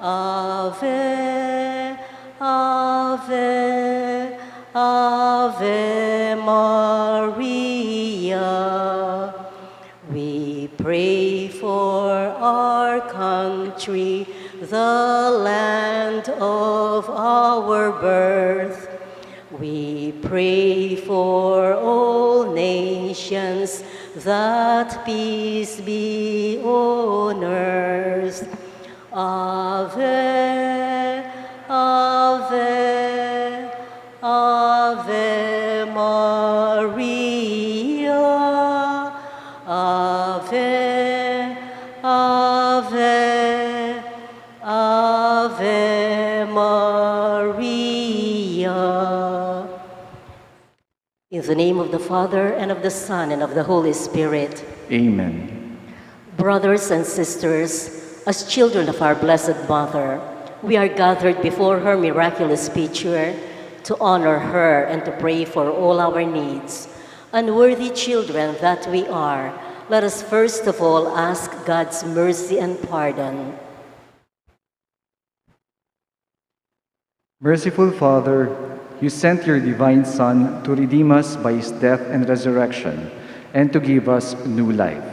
Ave, Ave, Ave Maria. We pray for our country, the land of our birth. We pray for all nations, that peace be on earth. Ave, Ave, Ave Maria. Ave, Ave, Ave Maria. In the name of the Father, and of the Son, and of the Holy Spirit. Amen. Brothers and sisters, as children of our Blessed Mother, we are gathered before her miraculous picture to honor her and to pray for all our needs. Unworthy children that we are, let us first of all ask God's mercy and pardon. Merciful Father, you sent your divine Son to redeem us by his death and resurrection, and to give us new life.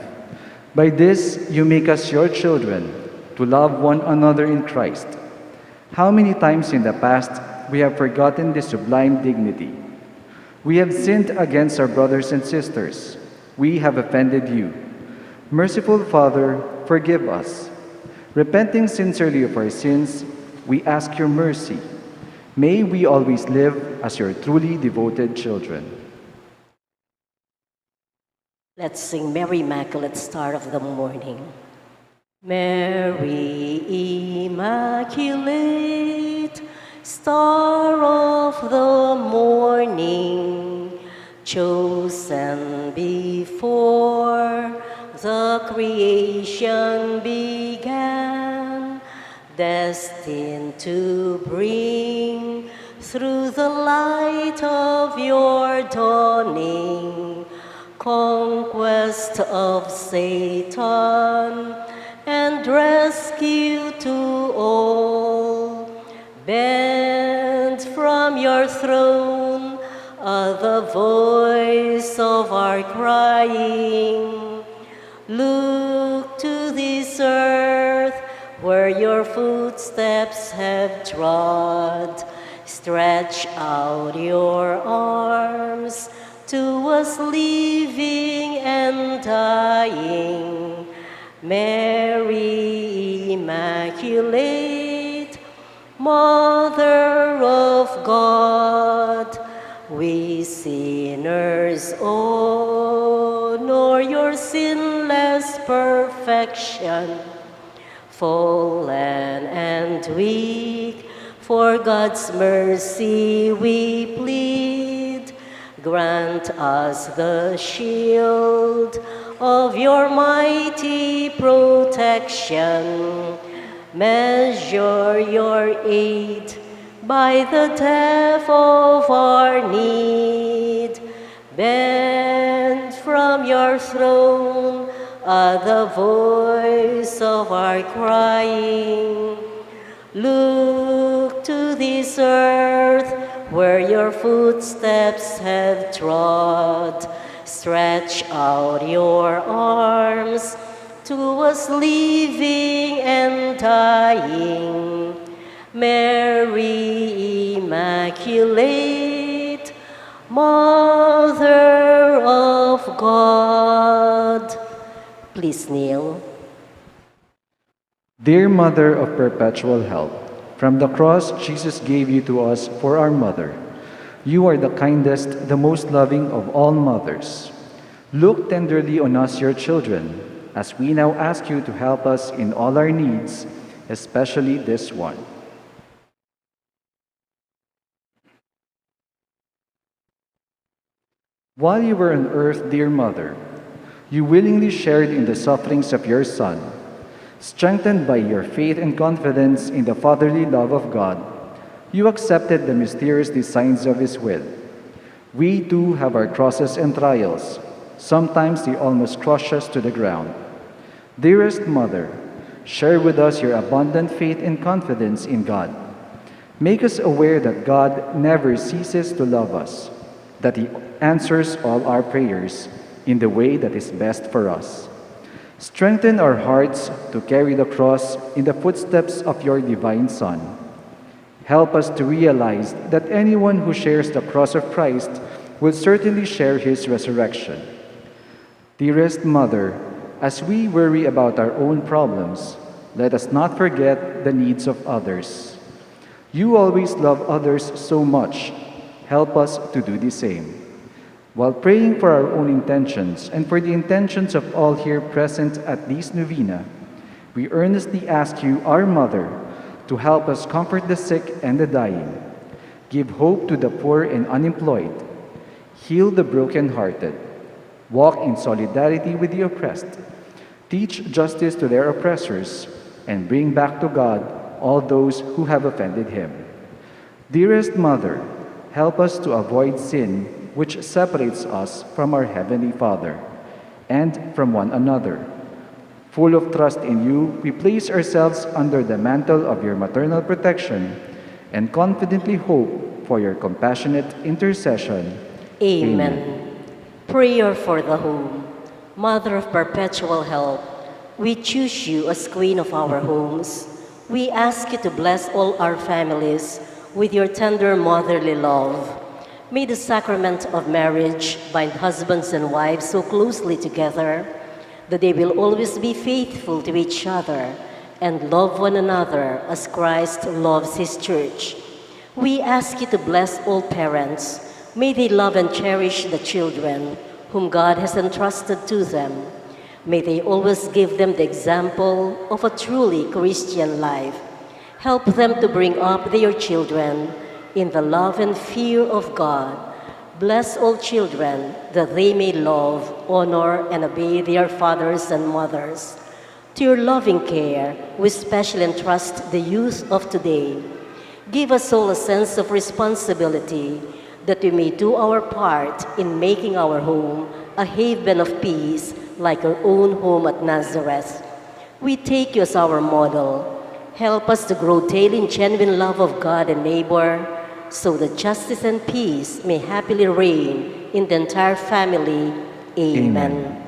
By this, you make us your children, to love one another in Christ. How many times in the past we have forgotten this sublime dignity? We have sinned against our brothers and sisters. We have offended you. Merciful Father, forgive us. Repenting sincerely of our sins, we ask your mercy. May we always live as your truly devoted children. Let's sing Mary Immaculate, Star of the Morning. Mary Immaculate, Star of the morning, chosen before the creation began, destined to bring through the light of your dawning conquest of Satan and rescue to all. Bend from your throne the voice of our crying. Look to this earth where your footsteps have trod. Stretch out your arms to us living and dying. Mary Immaculate, Mother of God, we sinners honor your sinless perfection. Fallen and weak, for God's mercy we plead. Grant us the shield of your mighty protection. Measure your aid by the depth of our need. Bend from your throne the voice of our crying. Look to this earth where your footsteps have trod. Stretch out your arms to us living and dying. Mary Immaculate, Mother of God. Please kneel. Dear Mother of perpetual help, from the cross Jesus gave you to us for our mother. You are the kindest, the most loving of all mothers. Look tenderly on us, your children, as we now ask you to help us in all our needs, especially this one. While you were on earth, dear Mother, you willingly shared in the sufferings of your Son. Strengthened by your faith and confidence in the fatherly love of God, you accepted the mysterious designs of His will. We too have our crosses and trials. Sometimes they almost crush us to the ground. Dearest Mother, Share with us your abundant faith and confidence in God. Make us aware that God never ceases to love us, that He answers all our prayers in the way that is best for us. Strengthen our hearts to carry the cross in the footsteps of your divine Son. Help us to realize that anyone who shares the cross of Christ will certainly share His resurrection. Dearest Mother, as we worry about our own problems, let us not forget the needs of others. You always love others so much. Help us to do the same. While praying for our own intentions and for the intentions of all here present at this novena, we earnestly ask you, our Mother, to help us comfort the sick and the dying, give hope to the poor and unemployed, heal the brokenhearted, walk in solidarity with the oppressed, teach justice to their oppressors, and bring back to God all those who have offended Him. Dearest Mother, help us to avoid sin which separates us from our Heavenly Father and from one another. Full of trust in you, we place ourselves under the mantle of your maternal protection and confidently hope for your compassionate intercession. Amen. Prayer for the home. Mother of perpetual help, we choose you as Queen of our homes. We ask you to bless all our families with your tender motherly love. May the sacrament of marriage bind husbands and wives so closely together that they will always be faithful to each other and love one another as Christ loves His church. We ask you to bless all parents. May they love and cherish the children whom God has entrusted to them. May they always give them the example of a truly Christian life. Help them to bring up their children in the love and fear of God. Bless all children that they may love, honor, and obey their fathers and mothers. To your loving care, we specially entrust the youth of today. Give us all a sense of responsibility that we may do our part in making our home a haven of peace like our own home at Nazareth. We take you as our model. Help us to grow daily in genuine love of God and neighbor, so that justice and peace may happily reign in the entire family. Amen.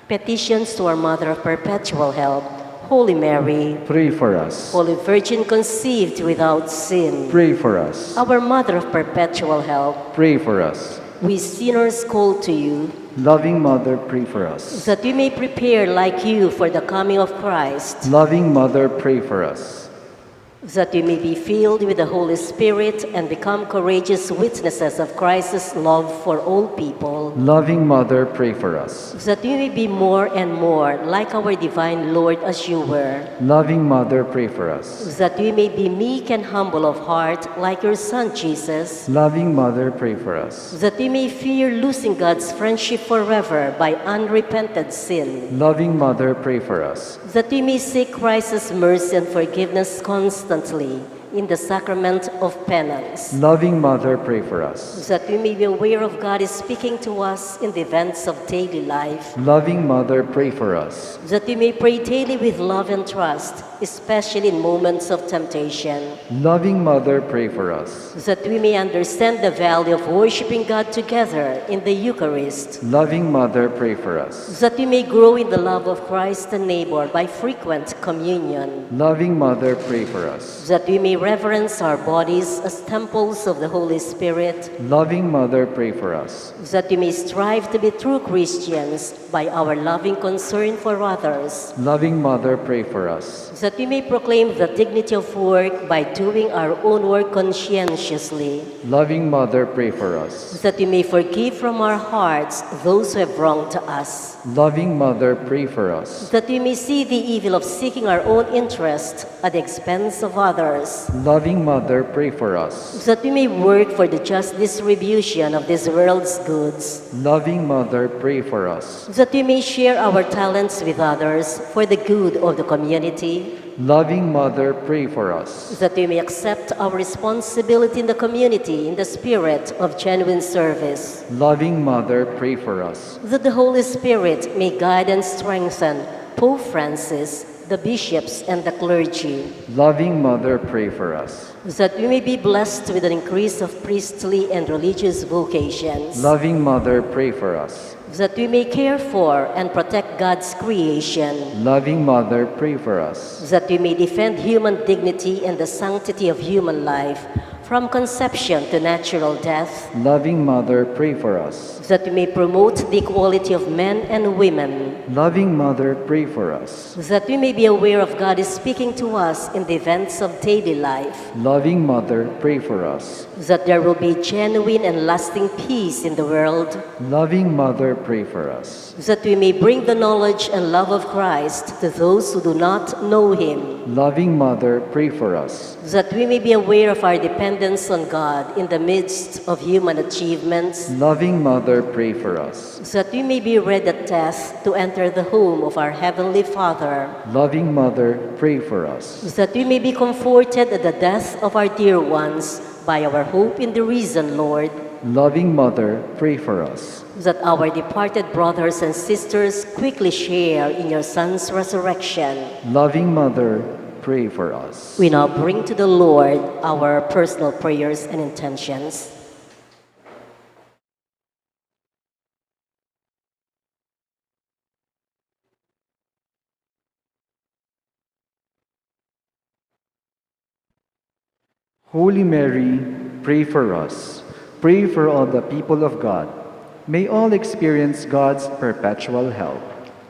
Petitions to our Mother of Perpetual Help. Holy Mary, Pray for us. Holy Virgin conceived without sin, Pray for us. our Mother of Perpetual Help, Pray for us. we sinners call to you, Loving Mother, pray for us. that we may prepare like you for the coming of Christ, Loving Mother, pray for us. that we may be filled with the Holy Spirit and become courageous witnesses of Christ's love for all people, Loving Mother, pray for us. that we may be more and more like our divine Lord as you were, Loving Mother, pray for us. that we may be meek and humble of heart like your Son Jesus, Loving Mother, pray for us. that we may fear losing God's friendship forever by unrepented sin, Loving Mother, pray for us. that we may seek Christ's mercy and forgiveness constantly in the sacrament of penance, Loving Mother, pray for us. that we may be aware of God is speaking to us in the events of daily life, Loving Mother, pray for us. that we may pray daily with love and trust, especially in moments of temptation, Loving Mother, pray for us. that we may understand the value of worshiping God together in the Eucharist, Loving Mother, pray for us. that we may grow in the love of Christ and neighbor by frequent communion, Loving Mother, pray for us. that we may reverence our bodies as temples of the Holy Spirit, Loving Mother, pray for us. that we may strive to be true Christians by our loving concern for others, Loving Mother, pray for us. that we may proclaim the dignity of work by doing our own work conscientiously, Loving Mother, pray for us. that we may forgive from our hearts those who have wronged us, Loving Mother, pray for us. that we may see the evil of seeking our own interest at the expense of others, Loving Mother, pray for us. that we may work for the just distribution of this world's goods, Loving Mother, pray for us. that we may share our talents with others for the good of the community, Loving Mother, pray for us. that we may accept our responsibility in the community in the spirit of genuine service, Loving Mother, pray for us. that the Holy Spirit may guide and strengthen Pope Francis, the bishops, and the clergy, Loving Mother, pray for us. that we may be blessed with an increase of priestly and religious vocations, Loving Mother, pray for us. that we may care for and protect God's creation, Loving Mother, pray for us. that we may defend human dignity and the sanctity of human life from conception to natural death, Loving Mother, pray for us. that we may promote the equality of men and women, Loving Mother, pray for us. that we may be aware of God is speaking to us in the events of daily life, Loving Mother, pray for us. that there will be genuine and lasting peace in the world, Loving Mother, pray for us. that we may bring the knowledge and love of Christ to those who do not know Him, Loving Mother, pray for us. that we may be aware of our dependence on God in the midst of human achievements, Loving Mother, pray for us. that we may be ready at death to enter the home of our Heavenly Father, Loving Mother, pray for us. that we may be comforted at the death of our dear ones by our hope in the risen Lord, Loving Mother, pray for us. that our departed brothers and sisters quickly share in your Son's resurrection. Loving Mother, pray for us. We now bring to the Lord our personal prayers and intentions. Holy Mary, pray for us. Pray for all the people of God. May all experience God's perpetual help.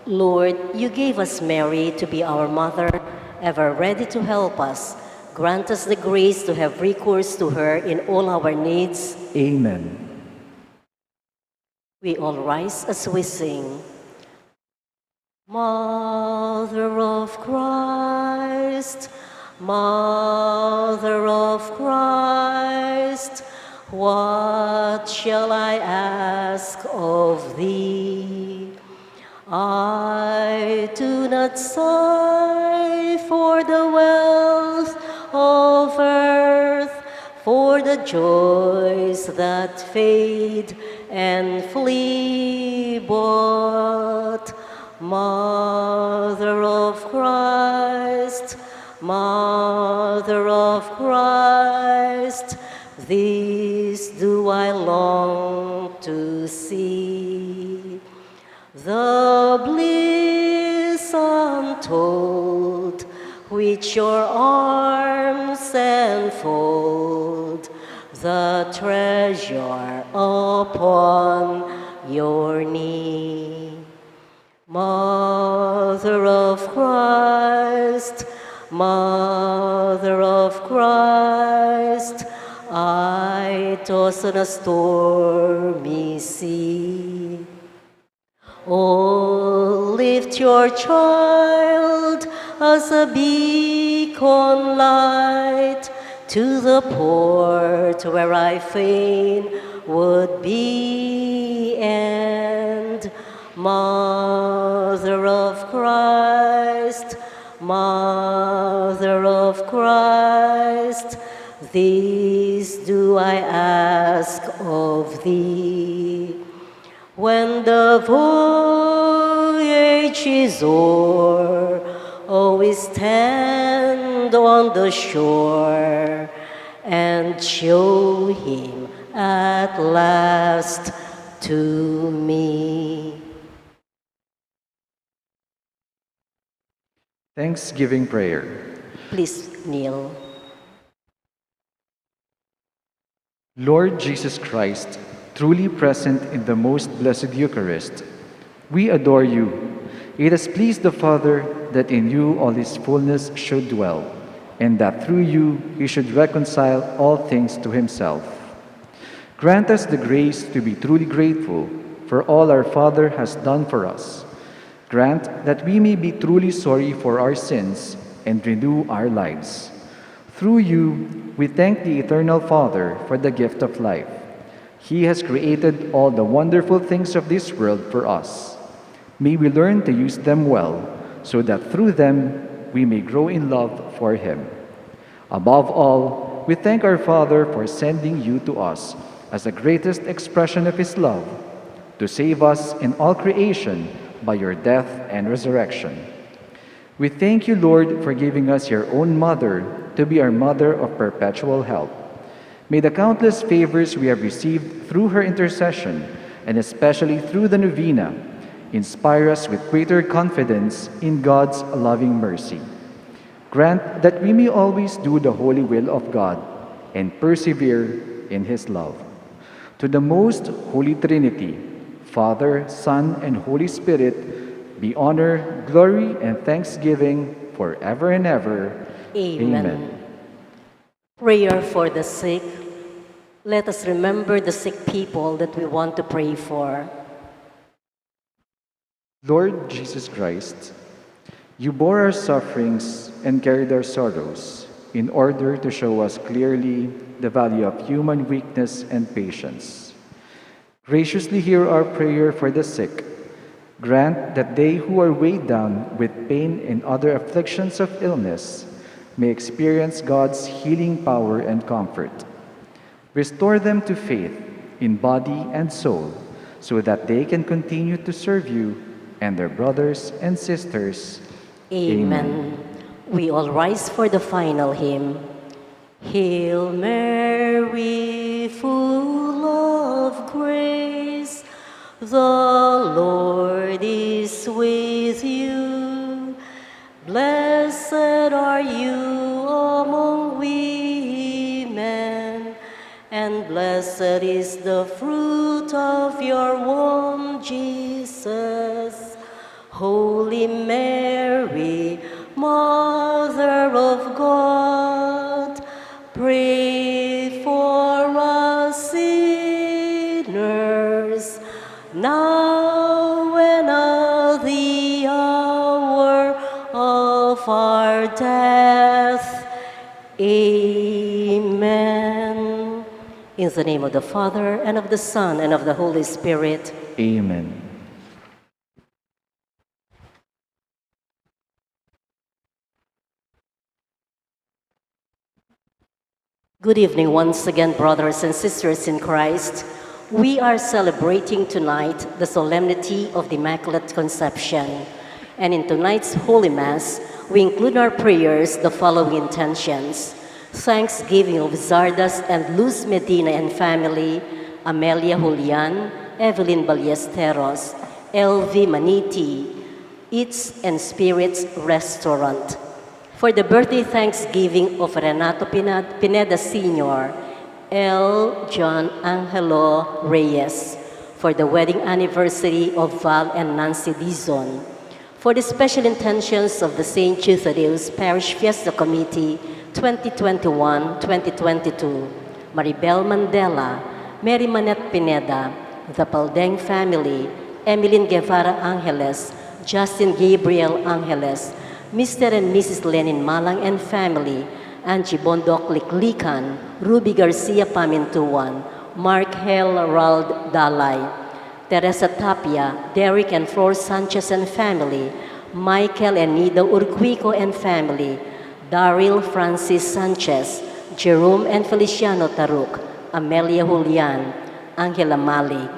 Lord, you gave us Mary to be our mother, ever ready to help us. Grant us the grace to have recourse to her in all our needs. Amen. We all rise as we sing. Mother of Christ, Mother of Christ, what shall I ask of thee? I do not sigh for the wealth of earth, for the joys that fade and flee, but Mother of Christ, Mother of Christ, this do I long to see. The bliss untold which your arms enfold, the treasure upon your knee. Mother of Christ, Mother of Christ, I toss on a stormy sea. Oh, lift your child as a beacon light to the port where I fain would be, and Mother of Christ, Mother of Christ, this do I ask of thee. When the voyage is o'er, always stand on the shore and show him at last to me. Thanksgiving prayer. Please kneel. Lord Jesus Christ, truly present in the most blessed Eucharist, we adore you. It has pleased the Father that in you all his fullness should dwell, and that through you he should reconcile all things to himself. Grant us the grace to be truly grateful for all our Father has done for us. Grant that we may be truly sorry for our sins and renew our lives. Through you, we thank the Eternal Father for the gift of life. He has created all the wonderful things of this world for us. May we learn to use them well, so that through them we may grow in love for Him. Above all, we thank our Father for sending you to us as the greatest expression of His love, to save us in all creation by your death and resurrection. We thank you, Lord, for giving us your own mother to be our mother of perpetual help. May the countless favors we have received through her intercession, and especially through the novena, inspire us with greater confidence in God's loving mercy. Grant that we may always do the holy will of God and persevere in His love. To the most Holy Trinity, Father, Son, and Holy Spirit, be honor, glory, and thanksgiving forever and ever. Amen. Prayer for the sick. Let us remember the sick people that we want to pray for. Lord Jesus Christ, you bore our sufferings and carried our sorrows in order to show us clearly the value of human weakness and patience. Graciously hear our prayer for the sick. Grant that they who are weighed down with pain and other afflictions of illness may experience God's healing power and comfort. Restore them to faith in body and soul, so that they can continue to serve you and their brothers and sisters. Amen. We all rise for the final hymn. Hail Mary, full of grace, the Lord is with you. Blessed are you among women, and blessed is the fruit of your womb, Jesus. Holy Mary, Mother of God, pray for us sinners, now and at the hour of our death. Amen. In the name of the Father, and of the Son, and of the Holy Spirit. Amen. Good evening once again, brothers and sisters in Christ. We are celebrating tonight the Solemnity of the Immaculate Conception. And in tonight's Holy Mass, we include in our prayers the following intentions: thanksgiving of Zardas and Luz Medina and family, Amelia Julian, Evelyn Ballesteros, LV Maniti, Eats and Spirits Restaurant. For the birthday thanksgiving of Renato Pineda Sr., L. John Angelo Reyes. For the wedding anniversary of Val and Nancy Dizon. For the special intentions of the St. Jude Thaddeus Parish Fiesta Committee 2021-2022, Maribel Mandela, Mary Manette Pineda, the Paldeng family, Emilyn Guevara Angeles, Justin Gabriel Angeles, Mr. and Mrs. Lenin Malang and family, Angie Bondok Liklikan, Ruby Garcia Pamintuan, Mark Herald Dalay, Teresa Tapia, Derek and Flor Sanchez and family, Michael and Nida Urquico and family, Daryl Francis Sanchez, Jerome and Feliciano Taruk, Amelia Julian, Angela Malik.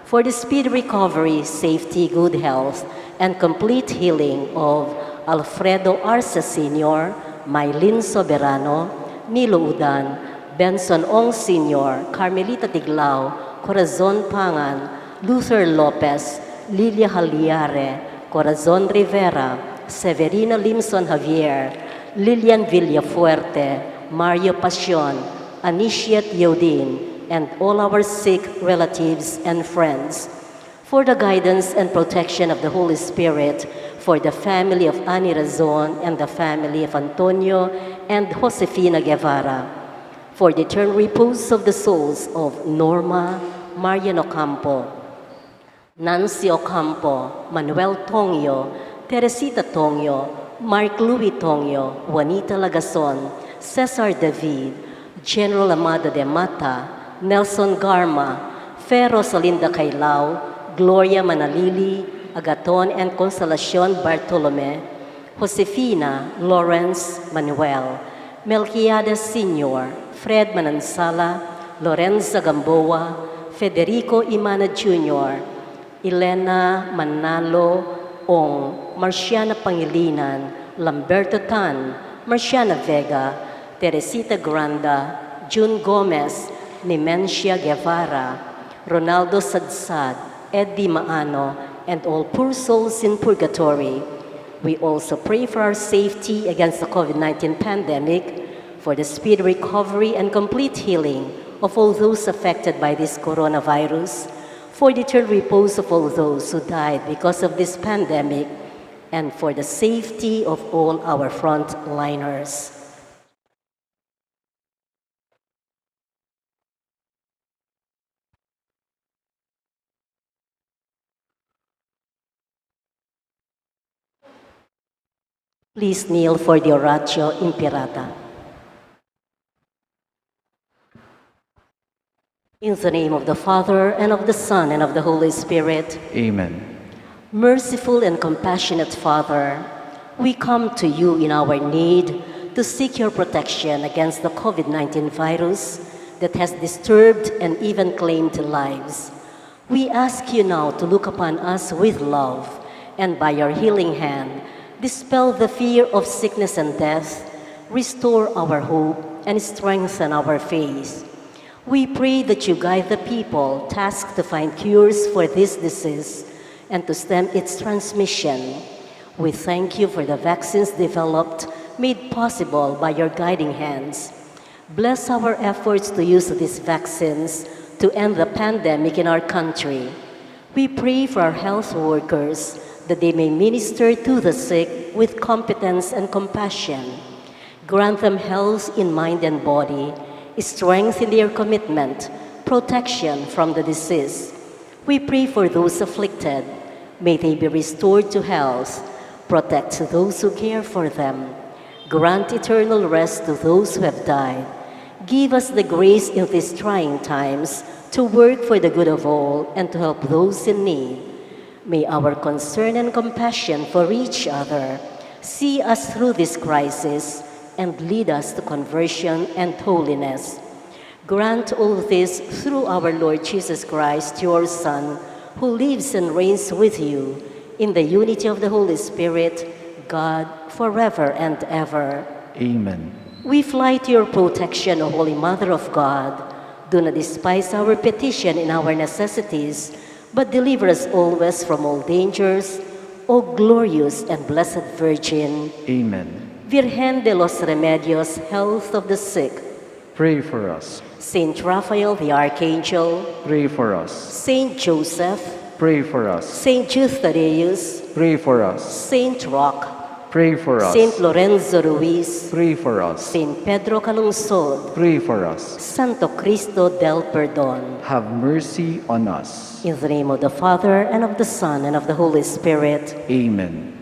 For the speedy recovery, safety, good health, and complete healing of Alfredo Arce Sr., Maylin Soberano, Nilo Udan, Benson Ong Sr., Carmelita Tiglao, Corazon Pangan, Luther Lopez, Lilia Haliare, Corazon Rivera, Severina Limson Javier, Lilian Villafuerte, Mario Pasion, Aniciat Yodin, and all our sick relatives and friends. For the guidance and protection of the Holy Spirit, for the family of Ani Razon and the family of Antonio and Josefina Guevara, for the eternal repose of the souls of Norma, Marian Ocampo, Nancy Ocampo, Manuel Tongyo, Teresita Tongyo, Mark Louis Tongyo, Juanita Lagason, Cesar David, General Amado de Mata, Nelson Garma, Fe Rosalinda Cailao, Gloria Manalili, Agaton and Consolacion Bartolome, Josefina, Lawrence, Manuel, Melquiades Sr., Fred Manansala, Lorenza Gamboa, Federico Imana Jr., Elena Manalo Ong, Marciana Pangilinan, Lamberto Tan, Marciana Vega, Teresita Granda, June Gomez, Nemencia Guevara, Ronaldo Sadsad, Eddie Maano, and all poor souls in purgatory. We also pray for our safety against the COVID-19 pandemic, for the speedy recovery and complete healing of all those affected by this coronavirus, for the eternal repose of all those who died because of this pandemic, and for the safety of all our frontliners. Please kneel for the Oratio Imperata. In the name of the Father, and of the Son, and of the Holy Spirit. Amen. Merciful and compassionate Father, we come to you in our need to seek your protection against the COVID-19 virus that has disturbed and even claimed lives. We ask you now to look upon us with love, and by your healing hand, dispel the fear of sickness and death, restore our hope, and strengthen our faith. We pray that you guide the people tasked to find cures for this disease and to stem its transmission. We thank you for the vaccines developed, made possible by your guiding hands. Bless our efforts to use these vaccines to end the pandemic in our country. We pray for our health workers that they may minister to the sick with competence and compassion. Grant them health in mind and body, strength in their commitment, protection from the disease. We pray for those afflicted. May they be restored to health. Protect those who care for them. Grant eternal rest to those who have died. Give us the grace in these trying times to work for the good of all and to help those in need. May our concern and compassion for each other see us through this crisis and lead us to conversion and holiness. Grant all this through our Lord Jesus Christ, your Son, who lives and reigns with you in the unity of the Holy Spirit, God, forever and ever. Amen. We fly to your protection, O Holy Mother of God. Do not despise our petition in our necessities, but deliver us always from all dangers, O glorious and blessed Virgin. Amen. Virgen de los Remedios, health of the sick. Pray for us. Saint Raphael the Archangel. Pray for us. Saint Joseph. Pray for us. Saint Jude Thaddeus. Pray for us. Saint Roch. Pray for us. Saint Lorenzo Ruiz. Pray for us. Saint Pedro Calungsod. Pray for us. Santo Cristo del Perdon. Have mercy on us. In the name of the Father, and of the Son, and of the Holy Spirit. Amen.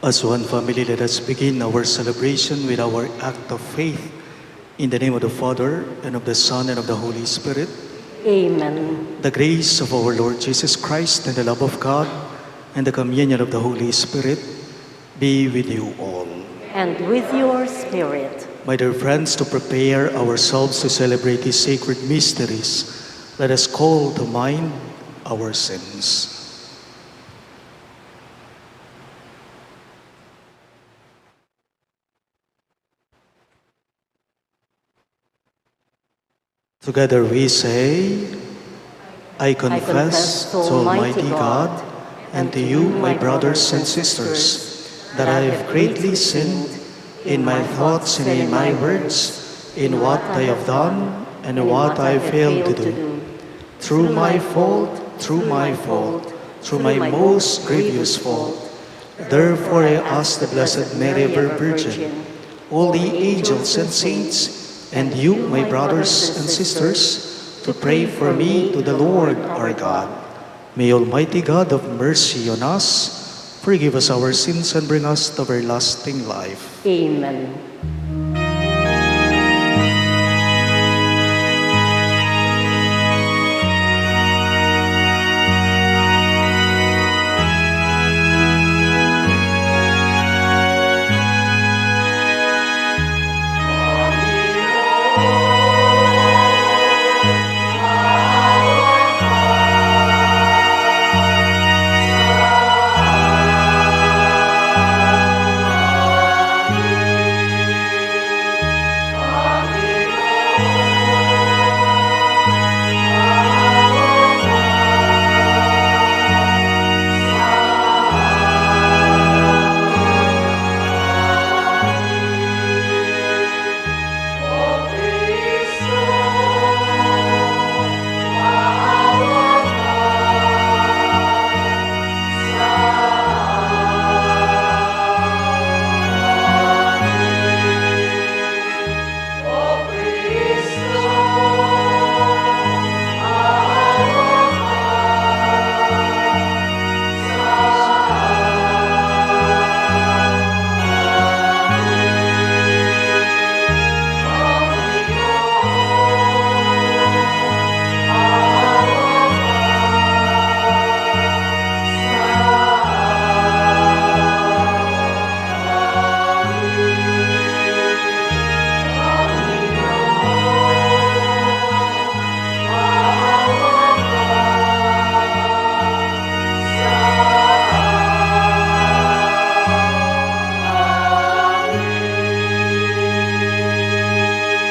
As one family, let us begin our celebration with our act of faith. In the name of the Father, and of the Son, and of the Holy Spirit. Amen. The grace of our Lord Jesus Christ, and the love of God, and the communion of the Holy Spirit be with you all. And with your spirit. My dear friends, to prepare ourselves to celebrate these sacred mysteries, let us call to mind our sins. Together we say, I confess to Almighty God and to you, my brothers and sisters, that I have greatly sinned in my thoughts and in my words, in what I have done and in what I failed to do. Through my fault, through my most grievous fault. Therefore I ask the Blessed Mary, ever Virgin, all the angels and saints, and you, my brothers and sisters, to pray for me to the Lord our God. May Almighty God have mercy on us, forgive us our sins, and bring us to everlasting life. Amen.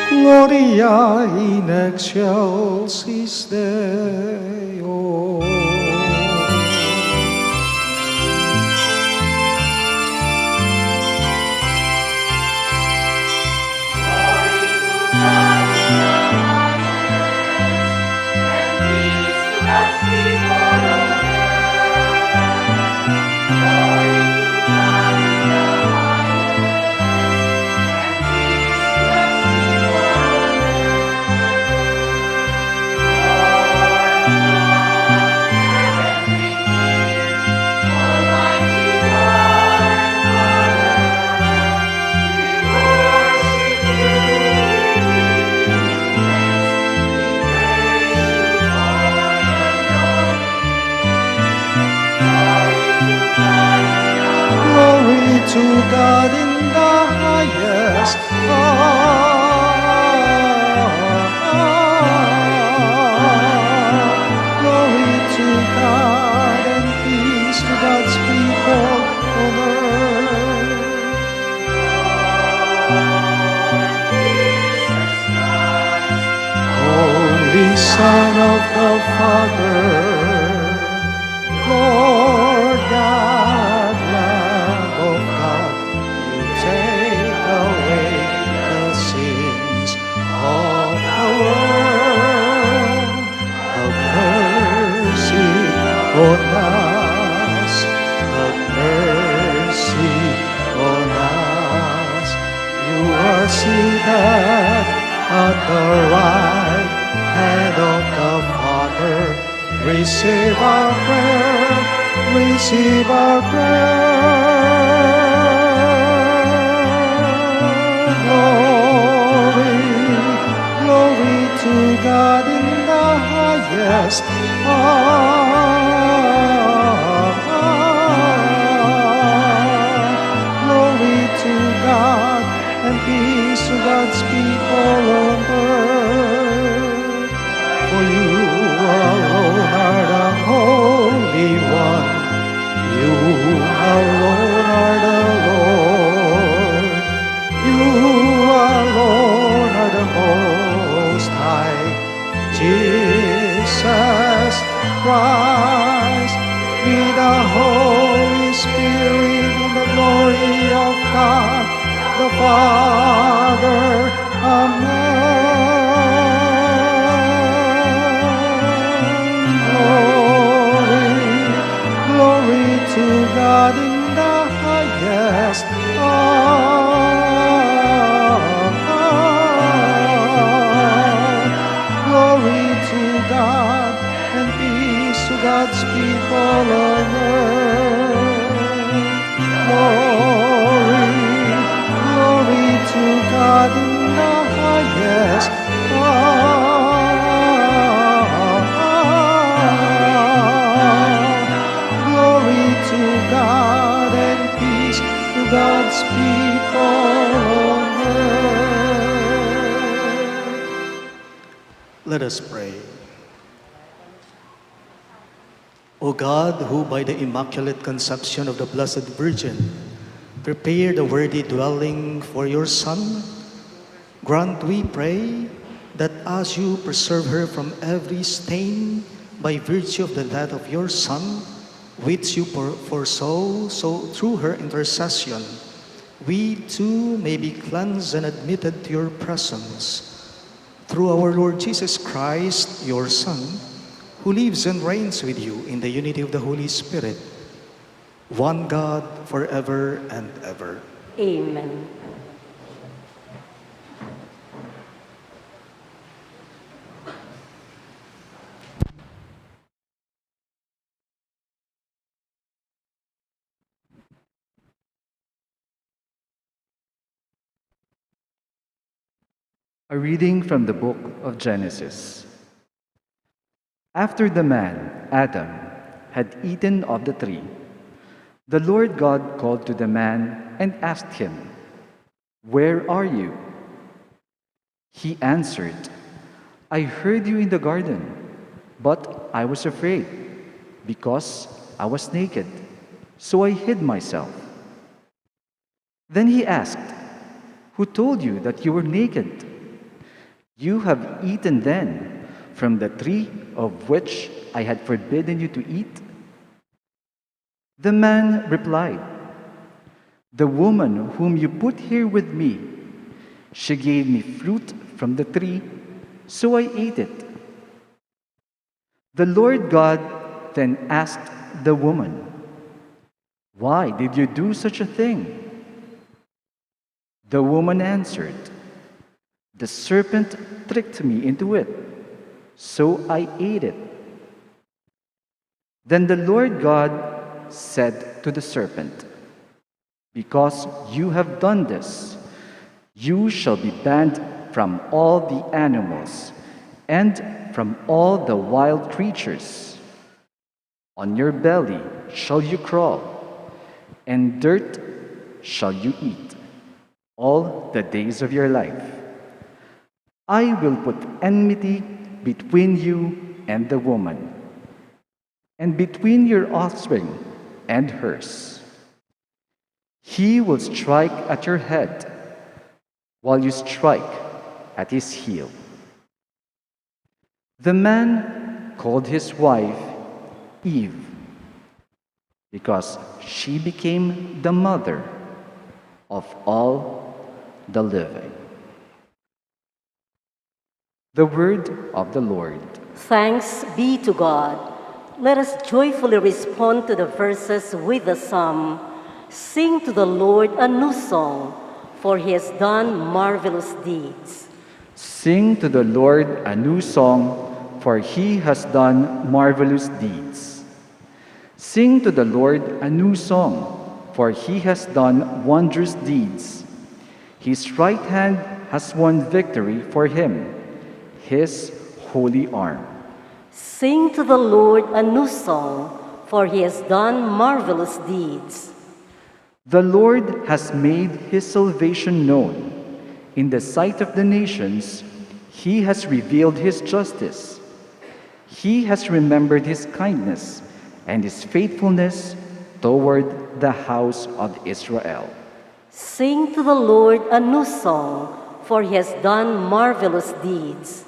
Gloria in excelsis Deo. To God in the highest. Glory to God and peace to God's people on earth. Holy Son of the Father, Lord God, Lamb of God, you take away the sins of the world. Have mercy on us. Have mercy on us. You are seated at the right hand of the Father. Receive our prayer. Receive our prayer. highest. Glory to God and peace to God's people on earth. For you alone are the Holy One. You alone are the Lord. You alone are the Most High. Jesus Christ, with the Holy Spirit in the glory of God the Father. Amen. Glory to God in the highest. Glory to God and peace to God's people on earth. Glory to God in the highest. Glory to God and peace to God's people on earth. Let us pray. O God, who by the Immaculate Conception of the Blessed Virgin prepared a worthy dwelling for your Son, grant, we pray, that as you preserve her from every stain by virtue of the death of your Son, which you foresaw, so through her intercession, we too may be cleansed and admitted to your presence. Through our Lord Jesus Christ, your Son, who lives and reigns with you in the unity of the Holy Spirit, one God, forever and ever. Amen. A reading from the book of Genesis. After the man, Adam, had eaten of the tree, the Lord God called to the man and asked him, "Where are you?" He answered, "I heard you in the garden, but I was afraid, because I was naked, so I hid myself." Then he asked, "Who told you that you were naked? You have eaten then from the tree of which I had forbidden you to eat?" The man replied, "The woman whom you put here with me, she gave me fruit from the tree, so I ate it." The Lord God then asked the woman, "Why did you do such a thing?" The woman answered, "The serpent tricked me into it, so I ate it." Then the Lord God said to the serpent, "Because you have done this, you shall be banned from all the animals and from all the wild creatures. On your belly shall you crawl, and dirt shall you eat all the days of your life. I will put enmity between you and the woman, and between your offspring and hers. He will strike at your head, while you strike at his heel." The man called his wife Eve, because she became the mother of all the living. The word of the Lord. Thanks be to God. Let us joyfully respond to the verses with the psalm. Sing to the Lord a new song, for he has done marvelous deeds. Sing to the Lord a new song, for he has done marvelous deeds. Sing to the Lord a new song, for he has done wondrous deeds. His right hand has won victory for him, his holy arm. Sing to the Lord a new song, for he has done marvelous deeds. The Lord has made his salvation known. In the sight of the nations, he has revealed his justice. He has remembered his kindness and his faithfulness toward the house of Israel. Sing to the Lord a new song, for he has done marvelous deeds.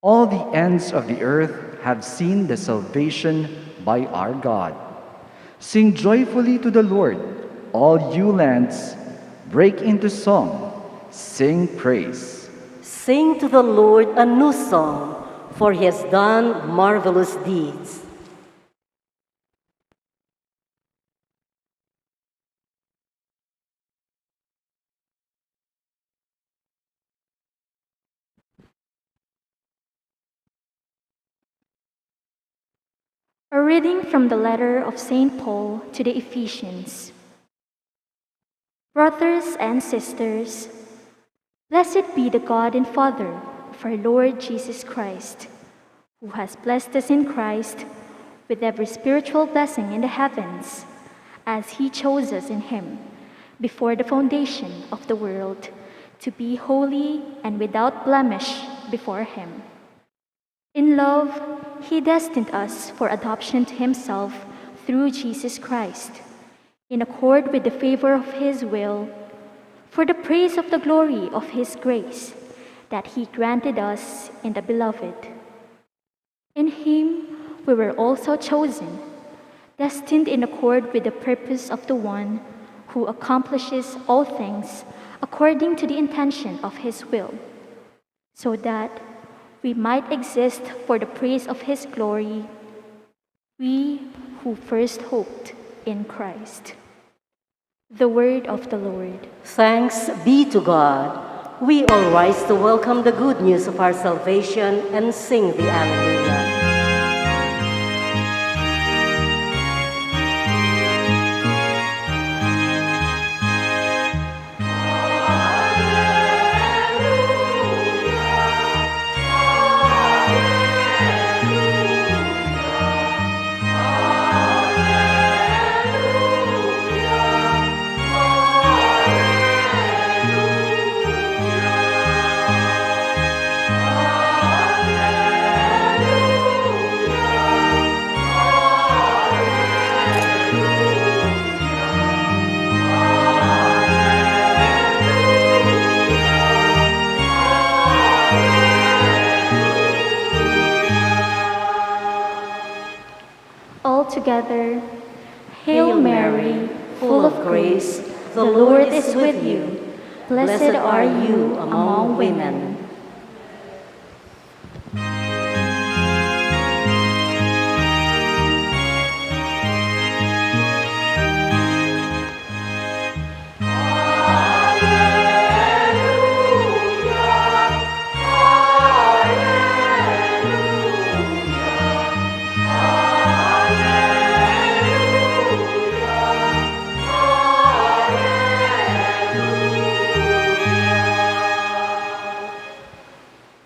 All the ends of the earth have seen the salvation by our God. Sing joyfully to the Lord, all you lands. Break into song, sing praise. Sing to the Lord a new song, for he has done marvelous deeds. A reading from the letter of St. Paul to the Ephesians. Brothers and sisters, blessed be the God and Father of our Lord Jesus Christ, who has blessed us in Christ with every spiritual blessing in the heavens, as he chose us in him before the foundation of the world, to be holy and without blemish before him. In love, he destined us for adoption to himself through Jesus Christ, in accord with the favor of his will, for the praise of the glory of his grace that he granted us in the Beloved. In him we were also chosen, destined in accord with the purpose of the one who accomplishes all things according to the intention of his will, so that we might exist for the praise of his glory, we who first hoped in Christ. The word of the Lord. Thanks be to God. We all rise to welcome the good news of our salvation and sing the Alleluia. Together, Hail Mary, full of grace, the Lord is with you. Blessed are you among women.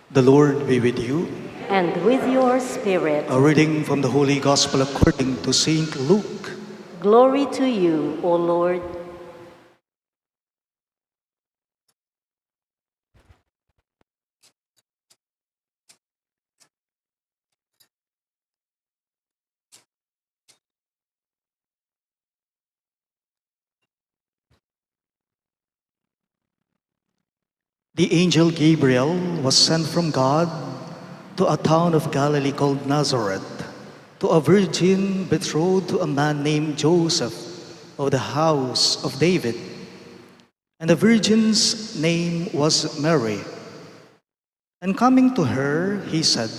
The Lord be with you. And with your spirit. A reading from the Holy Gospel according to St. Luke. Glory to you, O Lord. The angel Gabriel was sent from God to a town of Galilee called Nazareth, to a virgin betrothed to a man named Joseph of the house of David. And the virgin's name was Mary. And coming to her, he said,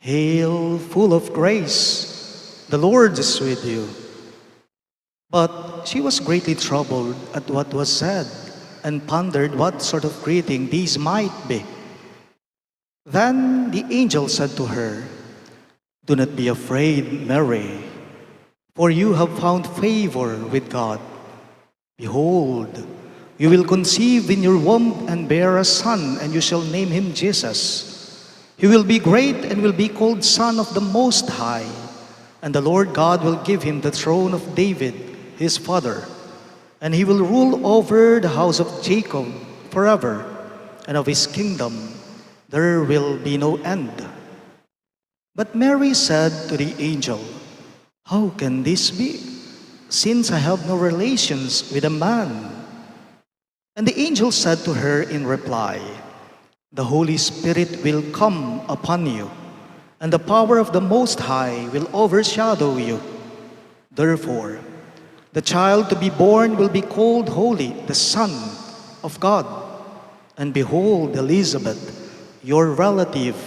"Hail, full of grace, the Lord is with you." But she was greatly troubled at what was said, and pondered what sort of greeting these might be. Then the angel said to her, "Do not be afraid, Mary, for you have found favor with God. Behold, you will conceive in your womb and bear a son, and you shall name him Jesus. He will be great and will be called Son of the Most High, and the Lord God will give him the throne of David, his father, and he will rule over the house of Jacob forever, and of his kingdom there will be no end. But Mary said to the angel, "How can this be, since I have no relations with a man?" And the angel said to her in reply, "The Holy Spirit will come upon you, and the power of the Most High will overshadow you. Therefore, the child to be born will be called Holy, the Son of God. And behold, Elizabeth, your relative,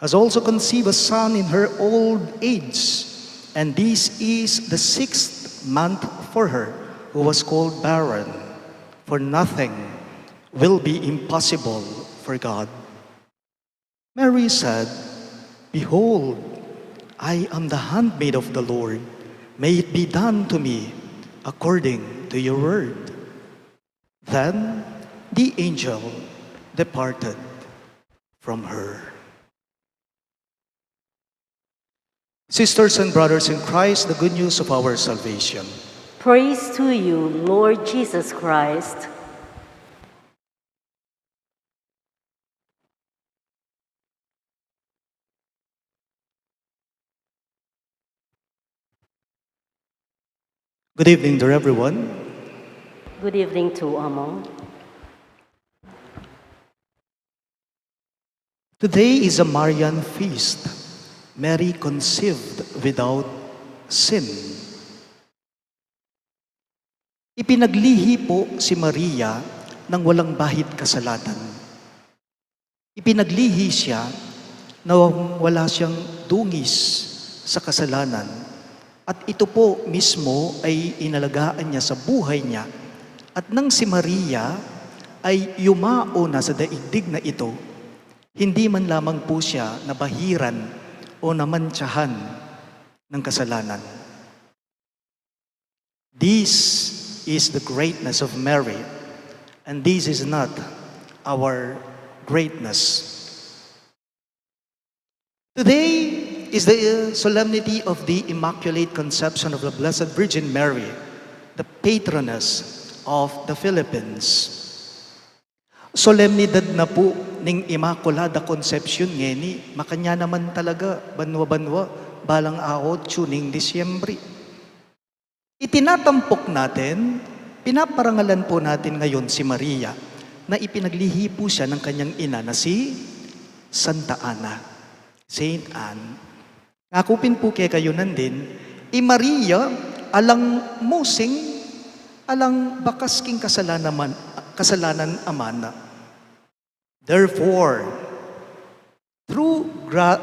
has also conceived a son in her old age, and this is the 6th month for her, who was called barren. For nothing will be impossible for God." Mary said, "Behold, I am the handmaid of the Lord. May it be done to me according to your word." Then the angel departed from her. Sisters and brothers in Christ, the good news of our salvation. Praise to you, Lord Jesus Christ. Good evening to everyone. Good evening to Amo. Today is a Marian feast. Mary conceived without sin. Ipinaglihi po si Maria ng walang bahid kasalanan. Ipinaglihi siya na wala siyang dungis sa kasalanan. At ito po mismo ay inalagaan niya sa buhay niya. At nang si Maria ay yumao na sa daigdig na ito, hindi man lamang po siya nabahiran o namantsahan ng kasalanan. This is the greatness of Mary, and this is not our greatness. Today is the solemnity of the Immaculate Conception of the Blessed Virgin Mary, the patroness of the Philippines. Solemnidad na po ning Immaculada Conception ngeni, makanya naman talaga, banwa-banwa, balang aot, tuning Disyembre. Itinatampok natin, pinaparangalan po natin ngayon si Maria, na ipinaglihi po siya ng kanyang ina na si Santa Ana, Saint Anne. Ngakupin po kaya kayo nandin, Maria, alang musing, alang bakas king kasalanan amana. Therefore, through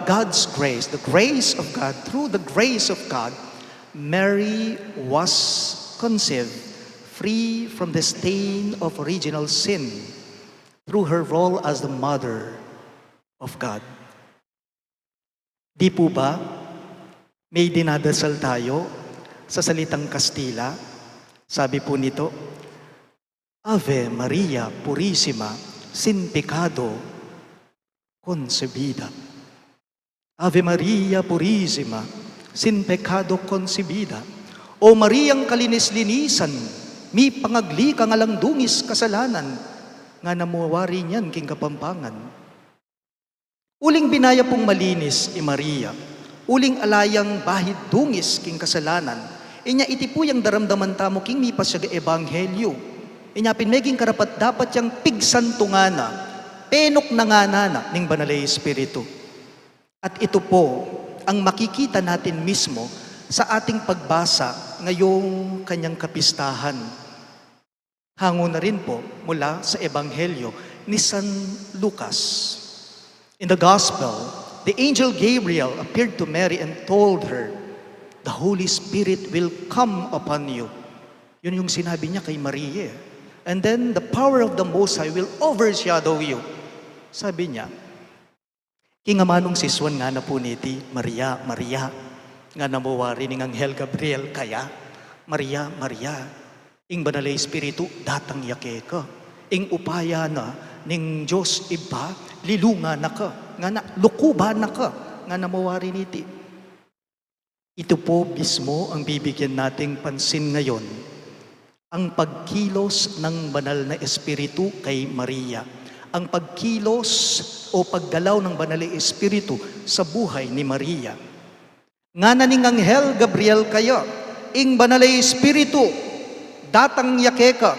God's grace, the grace of God, through the grace of God, Mary was conceived free from the stain of original sin through her role as the mother of God. Di po ba may dinadasal tayo sa salitang Kastila? Sabi po nito, Ave Maria Purissima, sin pecado concebida. Ave Maria Purissima, sin pecado concebida. O Mariang kalinis-linisan, mi pangagli kang alang dungis kasalanan, nga namuwari niyan king Kapampangan. Uling binaya pong malinis Maria, uling alayang bahid dungis king kasalanan, inya iti po yung daramdaman tamo king mi pasyaga ebanghelyo. Inya pinmeging karapat dapat yung pigsantungana, penok na nga na ning banalay espiritu. At ito po ang makikita natin mismo sa ating pagbasa ngayong kanyang kapistahan. Hango na rin po mula sa Ebanghelyo ni San Lucas. In the Gospel, the angel Gabriel appeared to Mary and told her, "The Holy Spirit will come upon you." Yun yung sinabi niya kay Maria. And then the power of the Most High will overshadow you. Sabi niya, kingamanong siswan nga na po niti, Maria, Maria, nga namuwari ning Anghel Gabriel, kaya, Maria, Maria, ing banalay espiritu, datang yake ka, ing upaya na, ning Diyos iba, lilunga na ka, nga na lukuba na ka, nga namawari niti. Ito po mismo ang bibigyan nating pansin ngayon, ang pagkilos ng banal na Espiritu kay Maria. Ang pagkilos o paggalaw ng banal na Espiritu sa buhay ni Maria. Nga naning Anghel Gabriel kayo, ing banal na Espiritu, datang yakeka.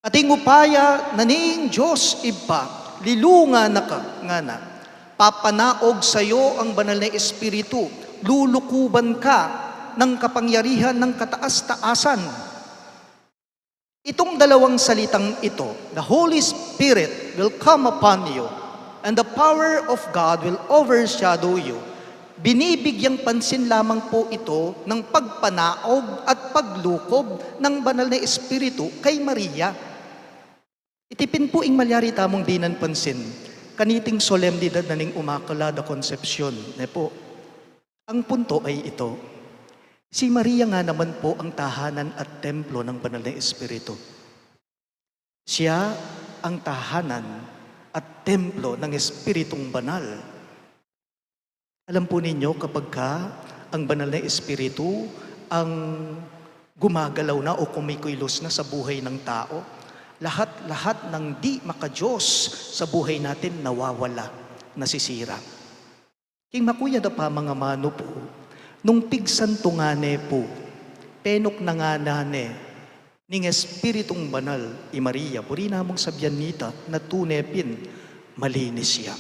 Ating upaya naning Diyos iba, lilunga na ka, nga na, papanaog sa'yo ang banal na Espiritu, lulukuban ka ng kapangyarihan ng kataas-taasan. Itong dalawang salitang ito, the Holy Spirit will come upon you and the power of God will overshadow you. Binibigyang pansin lamang po ito ng pagpanaog at paglukob ng banal na Espiritu kay Maria. Itipin po ing malyari tamong dinan pansin, kaniting solemnidad na ning Immaculate Conception. Ne po, ang punto ay ito. Si Maria nga naman po ang tahanan at templo ng banal na Espiritu. Siya ang tahanan at templo ng Espiritong banal. Alam po ninyo kapag ang banal na Espiritu ang gumagalaw na o kumikilos na sa buhay ng tao, lahat-lahat ng di makadiyos sa buhay natin nawawala, nasisira. King makuya da pa mga mano po, nung pigsan tungane po, penok na nga nane, ning Espiritong banal, i Maria, puri namong sabyan nita, na tunepin, malinis siya.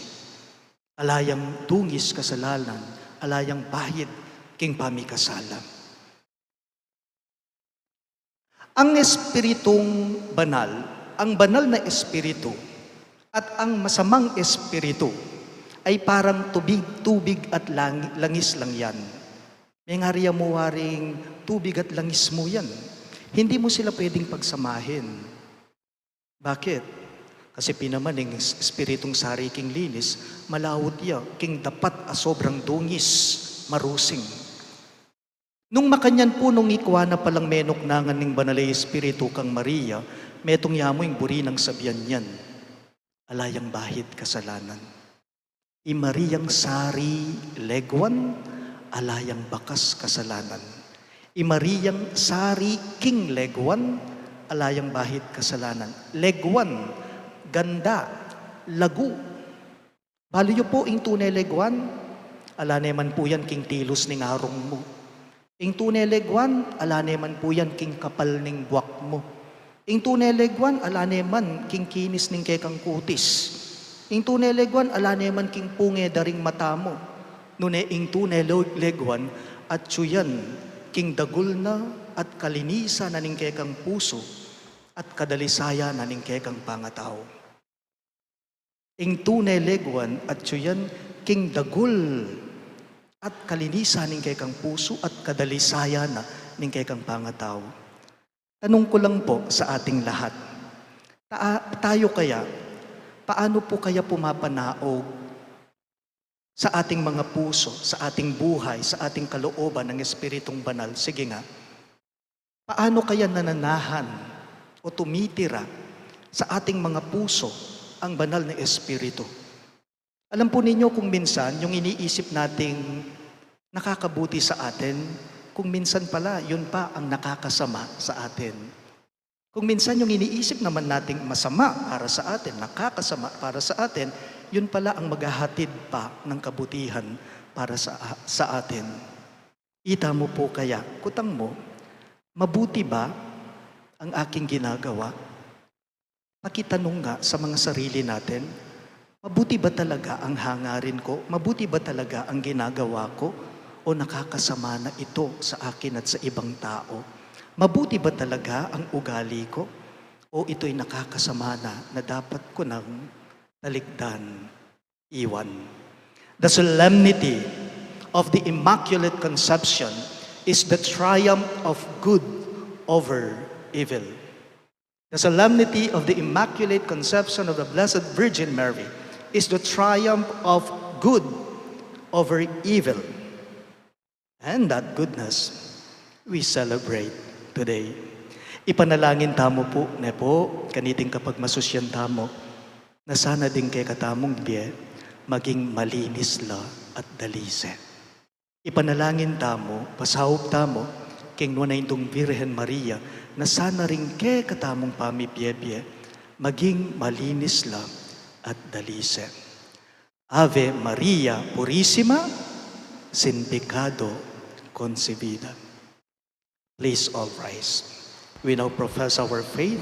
Alayang tungis kasalanan, alayang bahid, king pamikasala. Ang Espiritong banal, ang banal na Espiritu, at ang masamang Espiritu, ay parang tubig at langis lang yan. May ngariya mo waring tubig at langis mo yan. Hindi mo sila pwedeng pagsamahin. Bakit? Kasi pinaman ng Espiritong sari king linis, malawot ya, king dapat sobrang dungis, marusing. Nung makanyan po nung ikwa na palang menok nangan ng banalay Espiritu kang Maria, metong yamoy buri ng sabyan yan. Alayang bahid kasalanan. I Mariang sari legwan, alayang bakas kasalanan. I Mariang sari king legwan, alayang bahid kasalanan. Legwan, ganda, lagu. Baliyo po ing tunay legwan, alane man po yan king tilos ning arong mo. Ing tunay legwan, alane man po yan king kapal ning buwak mo. Ing tunay legwan, alane man king kinis ning kekang kutis. Ing tunay legwan, alane man king punge daring mata mo. Nune ing tunay legwan, at suyan king dagul na at kalinisa na ning kekang puso at kadalisaya na ning kekang pangataw. Ing tunay legwan, at suyan king dagul at kalinisa ning kekang puso at kadalisaya na ning kekang pangataw. Tanong ko lang po sa ating lahat, tayo kaya, paano po kaya pumapanaog sa ating mga puso, sa ating buhay, sa ating kalooban ng Espiritong Banal? Sige nga, paano kaya nananahan o tumitira sa ating mga puso ang banal na Espiritu? Alam po ninyo kung minsan, yung iniisip nating nakakabuti sa atin, kung minsan pala, yun pa ang nakakasama sa atin. Kung minsan yung iniisip naman nating masama para sa atin, nakakasama para sa atin, yun pala ang maghahatid pa ng kabutihan para sa atin. Ita mo po kaya, kutang mo, mabuti ba ang aking ginagawa? Pakitanong nga sa mga sarili natin, mabuti ba talaga ang hangarin ko? Mabuti ba talaga ang ginagawa ko? O nakakasama na ito sa akin at sa ibang tao? Mabuti ba talaga ang ugali ko? O ito'y nakakasama na dapat ko nang talikdan, iwan? The solemnity of the Immaculate Conception is the triumph of good over evil. The solemnity of the Immaculate Conception of the Blessed Virgin Mary is the triumph of good over evil. And that goodness we celebrate today. Ipanalangin tamo po, ne po, kaniting kapag masusyan tamo, na sana din kay katamong biye, maging malinis la at dalise. Ipanalangin tamo, pasahog tamo, king nunay itong Birhen Maria, na sana rin kay katamong pamibye-bye, maging malinis la at dalise. Ave Maria Purissima, sin pecado concebida. Please all rise. We now profess our faith.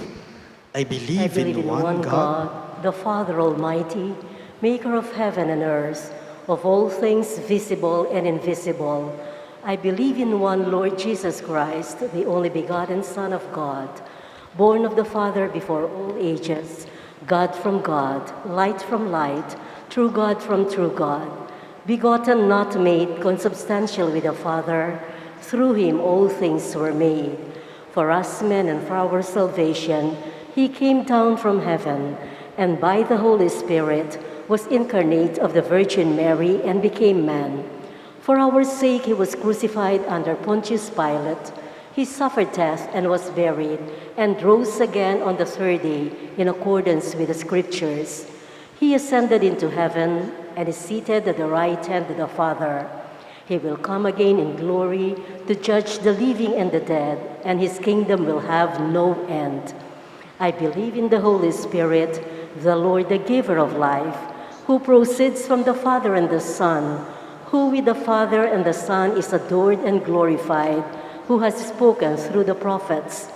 I believe in one God, the Father Almighty, maker of heaven and earth, of all things visible and invisible. I believe in one Lord Jesus Christ, the only begotten Son of God, born of the Father before all ages, God from God, light from light, true God from true God, begotten, not made, consubstantial with the Father. Through him all things were made. For us men and for our salvation, he came down from heaven, and by the Holy Spirit was incarnate of the Virgin Mary and became man. For our sake he was crucified under Pontius Pilate. He suffered death and was buried, and rose again on the third day in accordance with the Scriptures. He ascended into heaven and is seated at the right hand of the Father. He will come again in glory to judge the living and the dead, and his kingdom will have no end. I believe in the Holy Spirit, the Lord, the giver of life, who proceeds from the Father and the Son, who with the Father and the Son is adored and glorified, who has spoken through the prophets.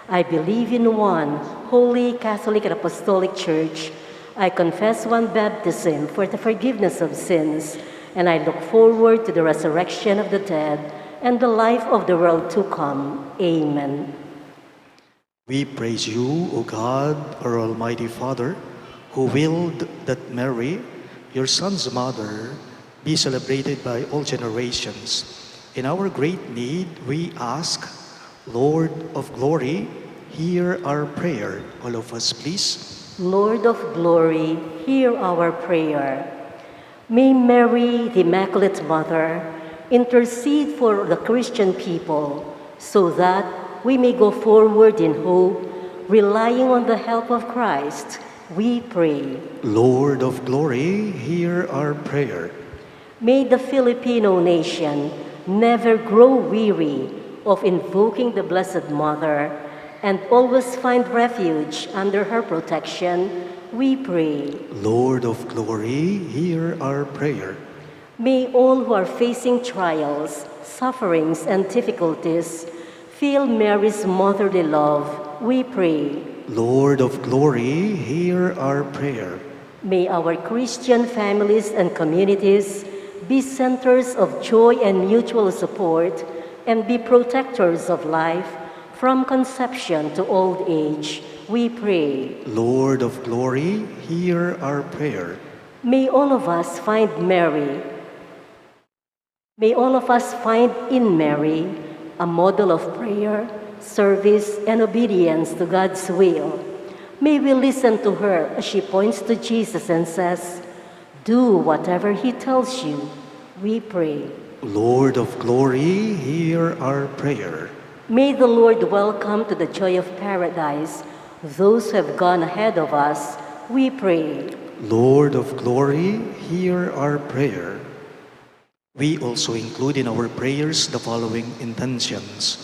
I believe in one holy, Catholic, and Apostolic Church. I confess one baptism for the forgiveness of sins, and I look forward to the resurrection of the dead and the life of the world to come. Amen. We praise you, O God, our Almighty Father, who willed that Mary, your Son's mother, be celebrated by all generations. In our great need, we ask, Lord of glory, hear our prayer. All of us, please. Lord of glory, hear our prayer. May Mary, the Immaculate Mother, intercede for the Christian people so that we may go forward in hope, relying on the help of Christ. We pray. Lord of glory, hear our prayer. May the Filipino nation never grow weary of invoking the Blessed Mother and always find refuge under her protection. We pray. Lord of glory, hear our prayer. May all who are facing trials, sufferings, and difficulties feel Mary's motherly love. We pray. Lord of glory, hear our prayer. May our Christian families and communities be centers of joy and mutual support and be protectors of life from conception to old age. We pray. Lord of glory, hear our prayer. May all of us find Mary. May all of us find in Mary a model of prayer, service, and obedience to God's will. May we listen to her as she points to Jesus and says, "Do whatever he tells you." We pray. Lord of glory, hear our prayer. May the Lord welcome to the joy of paradise those who have gone ahead of us. We pray. Lord of glory, hear our prayer. We also include in our prayers the following intentions.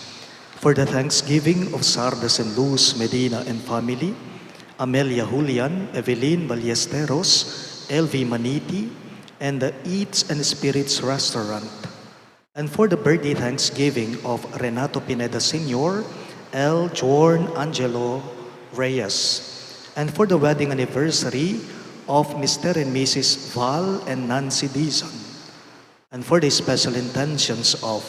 For the thanksgiving of Sardas and Luz Medina and family, Amelia Julian, Evelyn Ballesteros, LV Maniti, and the Eats and Spirits Restaurant. And for the birthday thanksgiving of Renato Pineda Sr., L. Jorn Angelo Reyes. And for the wedding anniversary of Mr. and Mrs. Val and Nancy Dizon. And for the special intentions of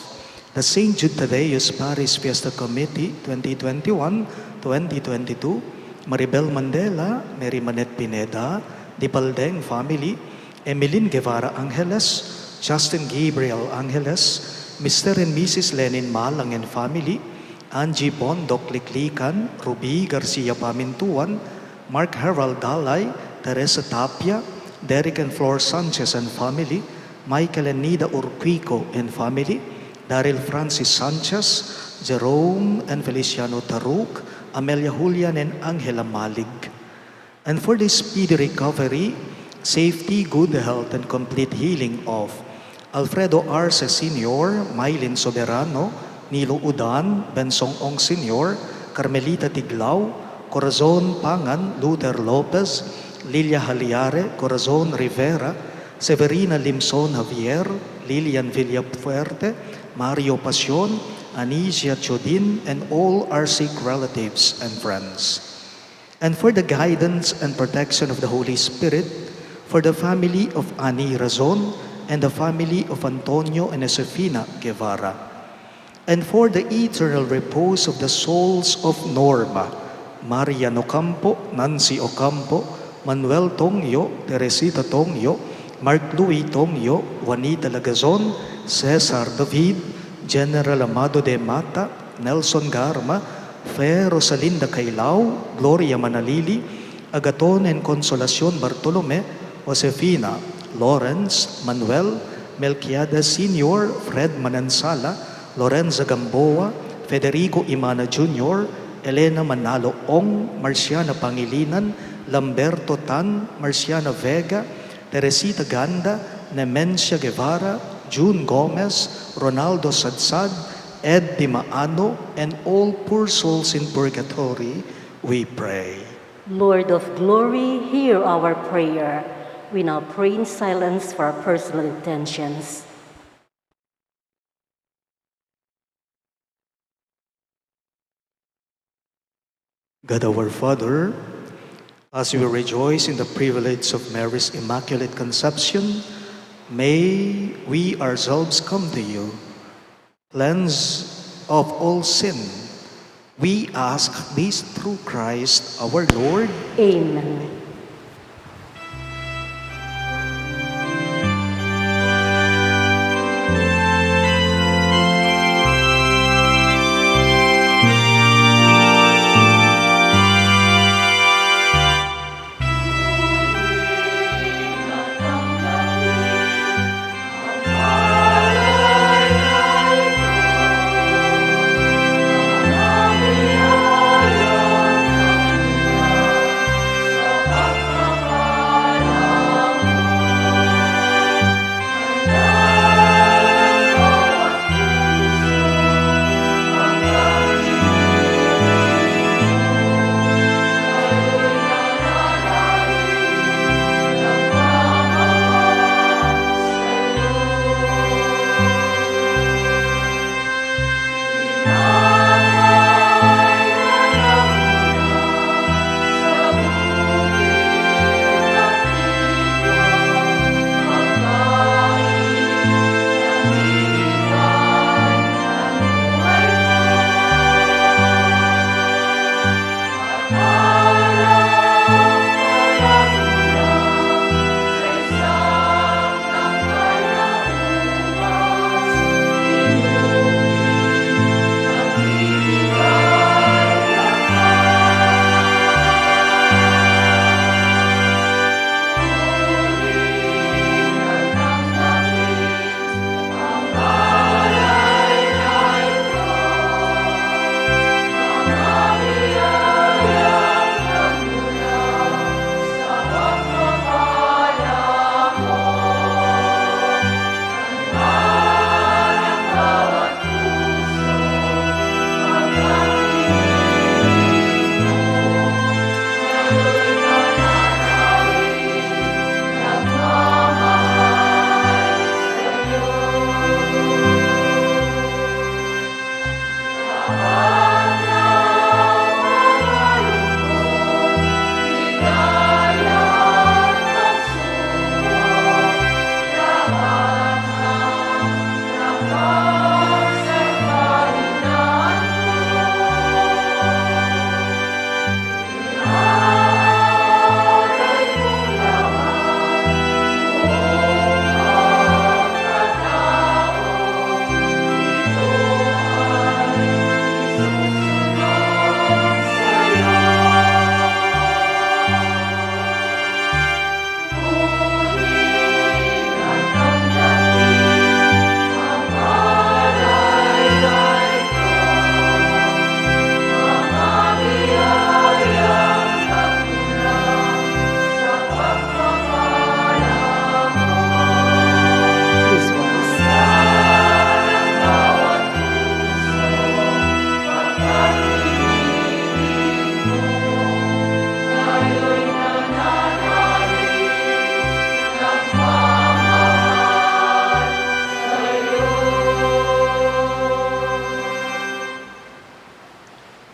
the St. Jude Thaddeus Parish Fiesta Committee 2021-2022, Maribel Mandela, Mary Manette Pineda, Dipaldeng family, Emeline Guevara Angeles, Justin Gabriel Angeles, Mr. and Mrs. Lenin Malang and family, Angie Bondok Liklikan, Ruby Garcia Pamintuan, Mark Harold Dalay, Teresa Tapia, Derek and Flor Sanchez and family, Michael and Nida Urquico and family, Daryl Francis Sanchez, Jerome and Feliciano Taruk, Amelia Julian and Angela Malig. and for the speedy recovery, safety, good health, and complete healing of Alfredo Arce Sr., Mylene Soberano, Nilo Udan, Bensong Ong Sr., Carmelita Tiglao, Corazon Pangan, Luther Lopez, Lilia Haliare, Corazon Rivera, Severina Limson Javier, Lilian Villafuerte, Mario Pasion, Anisia Chodin, and all our sick relatives and friends. And for the guidance and protection of the Holy Spirit, for the family of Ani Razon, and the family of Antonio and Josefina Guevara, and for the eternal repose of the souls of Norma, Marian Ocampo, Nancy Ocampo, Manuel Tongyo, Teresita Tongyo, Mark Louis Tongyo, Juanita Lagazon, Cesar David, General Amado de Mata, Nelson Garma, Fe Rosalinda Cailao, Gloria Manalili, Agaton and Consolacion Bartolome, Josefina, Lawrence, Manuel, Melquiades Sr., Fred Manansala, Lorenza Gamboa, Federico Imana Jr., Elena Manalo Ong, Marciana Pangilinan, Lamberto Tan, Marciana Vega, Teresita Ganda, Nemencia Guevara, June Gomez, Ronaldo Sadsad, Ed Dimaano, and all poor souls in purgatory, we pray. Lord of glory, hear our prayer. We now pray in silence for our personal intentions. God our Father, as we rejoice in the privilege of Mary's Immaculate Conception, may we ourselves come to you, cleansed of all sin. We ask this through Christ our Lord. Amen. Sa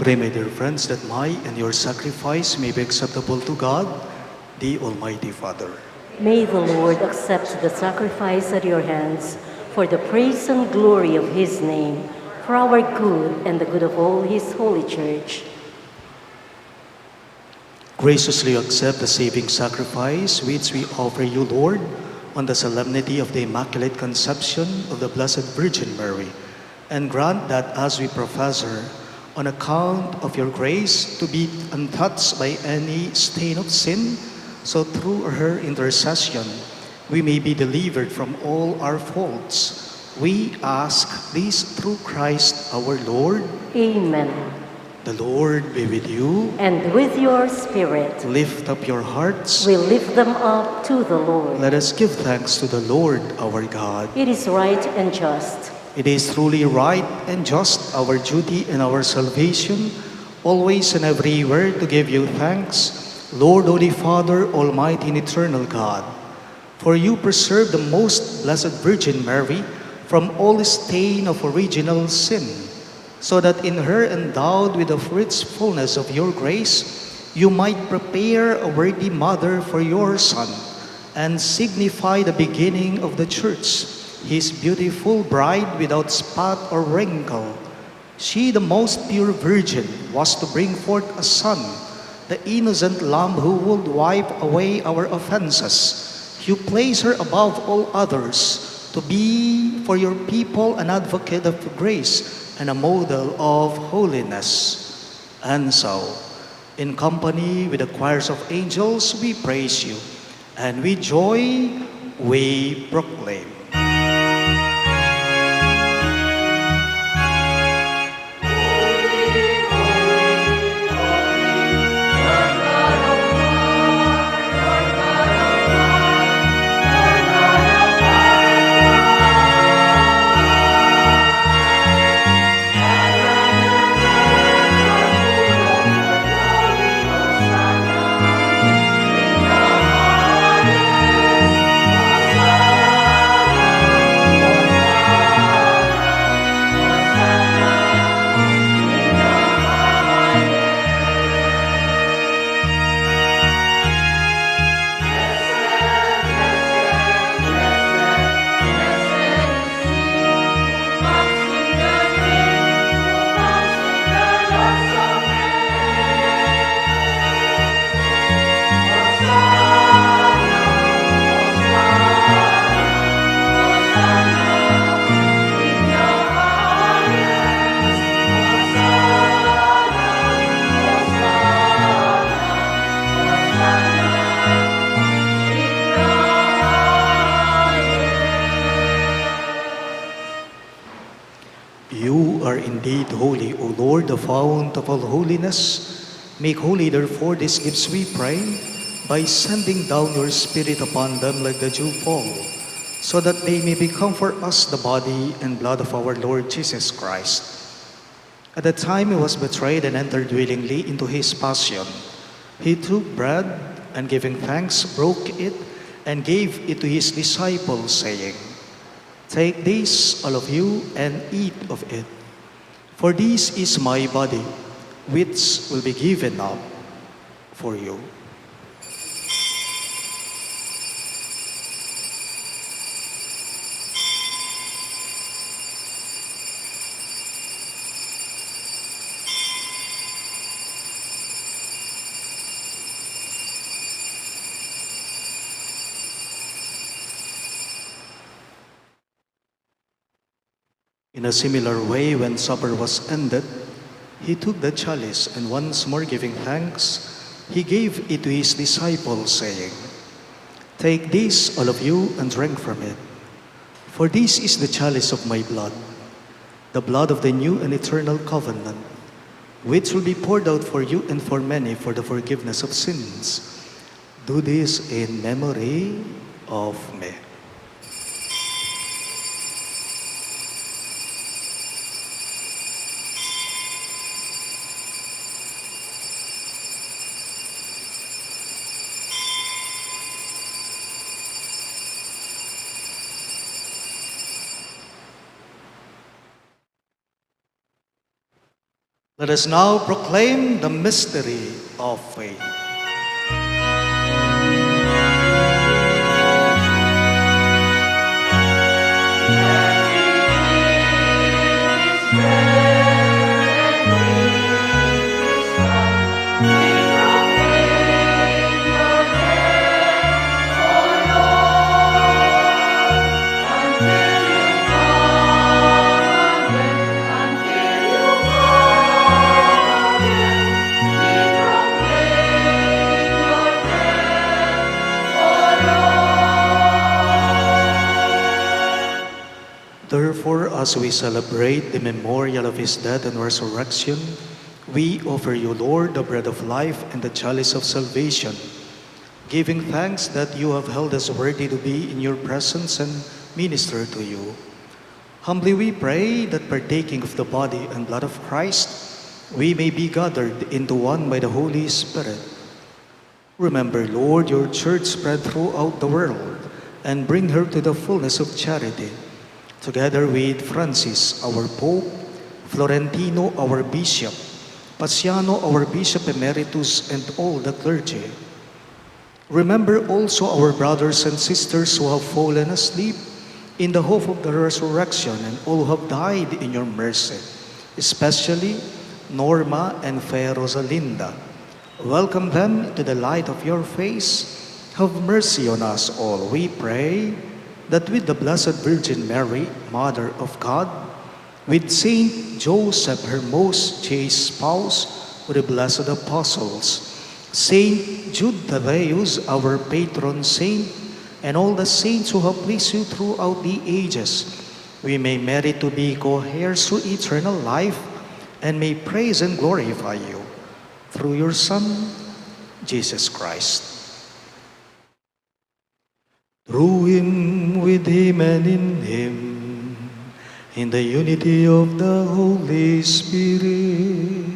Pray, my dear friends, that my and your sacrifice may be acceptable to God, the Almighty Father. May the Lord accept the sacrifice at your hands for the praise and glory of his name, for our good and the good of all his holy church. Graciously accept the saving sacrifice which we offer you, Lord, on the solemnity of the Immaculate Conception of the Blessed Virgin Mary, and grant that as we profess her, on account of your grace, to be untouched by any stain of sin, so through her intercession, we may be delivered from all our faults. We ask this through Christ our Lord. Amen. The Lord be with you. And with your spirit, Lift up your hearts. we lift them up to the Lord. Let us give thanks to the Lord our God. It is right and just. It is truly right and just, our duty and our salvation, always and everywhere to give you thanks, Lord, Holy Father, Almighty and Eternal God. For you preserve the most blessed Virgin Mary from all stain of original sin, so that in her endowed with the rich fullness of your grace, you might prepare a worthy mother for your Son, and signify the beginning of the Church, his beautiful bride without spot or wrinkle. She, the most pure Virgin, was to bring forth a Son, the innocent Lamb who would wipe away our offenses. You place her above all others, to be for your people an advocate of grace and a model of holiness. And so, in company with the choirs of angels, we praise you, and with joy we proclaim. You are indeed holy, O Lord, the fount of all holiness. Make holy, therefore, these gifts, we pray, by sending down your Spirit upon them like the dew fall, so that they may become for us the body and blood of our Lord Jesus Christ. At the time he was betrayed and entered willingly into his passion, he took bread and giving thanks, broke it and gave it to his disciples, saying, "Take this, all of you, and eat of it. For this is my body, which will be given up for you." In a similar way, when supper was ended, he took the chalice and once more giving thanks, he gave it to his disciples, saying, "Take this, all of you, and drink from it. For this is the chalice of my blood, the blood of the new and eternal covenant, which will be poured out for you and for many for the forgiveness of sins. Do this in memory of me." Let us now proclaim the mystery of faith. Therefore, as we celebrate the memorial of his death and resurrection, we offer you, Lord, the bread of life and the chalice of salvation, giving thanks that you have held us worthy to be in your presence and minister to you. Humbly we pray that partaking of the body and blood of Christ, we may be gathered into one by the Holy Spirit. Remember, Lord, your church spread throughout the world and bring her to the fullness of charity, together with Francis, our Pope, Florentino, our Bishop, Paciano, our Bishop Emeritus, and all the clergy. Remember also our brothers and sisters who have fallen asleep in the hope of the resurrection and all who have died in your mercy, especially Norma and Fair Rosalinda. Welcome them to the light of your face. Have mercy on us all, we pray, that with the Blessed Virgin Mary, Mother of God, with Saint Joseph, her most chaste spouse, with the blessed apostles, Saint Jude Thaddeus, our patron saint, and all the saints who have pleased you throughout the ages, we may merit to be co-heirs to eternal life and may praise and glorify you through your Son, Jesus Christ. Through him, with him, and in him, in the unity of the Holy Spirit,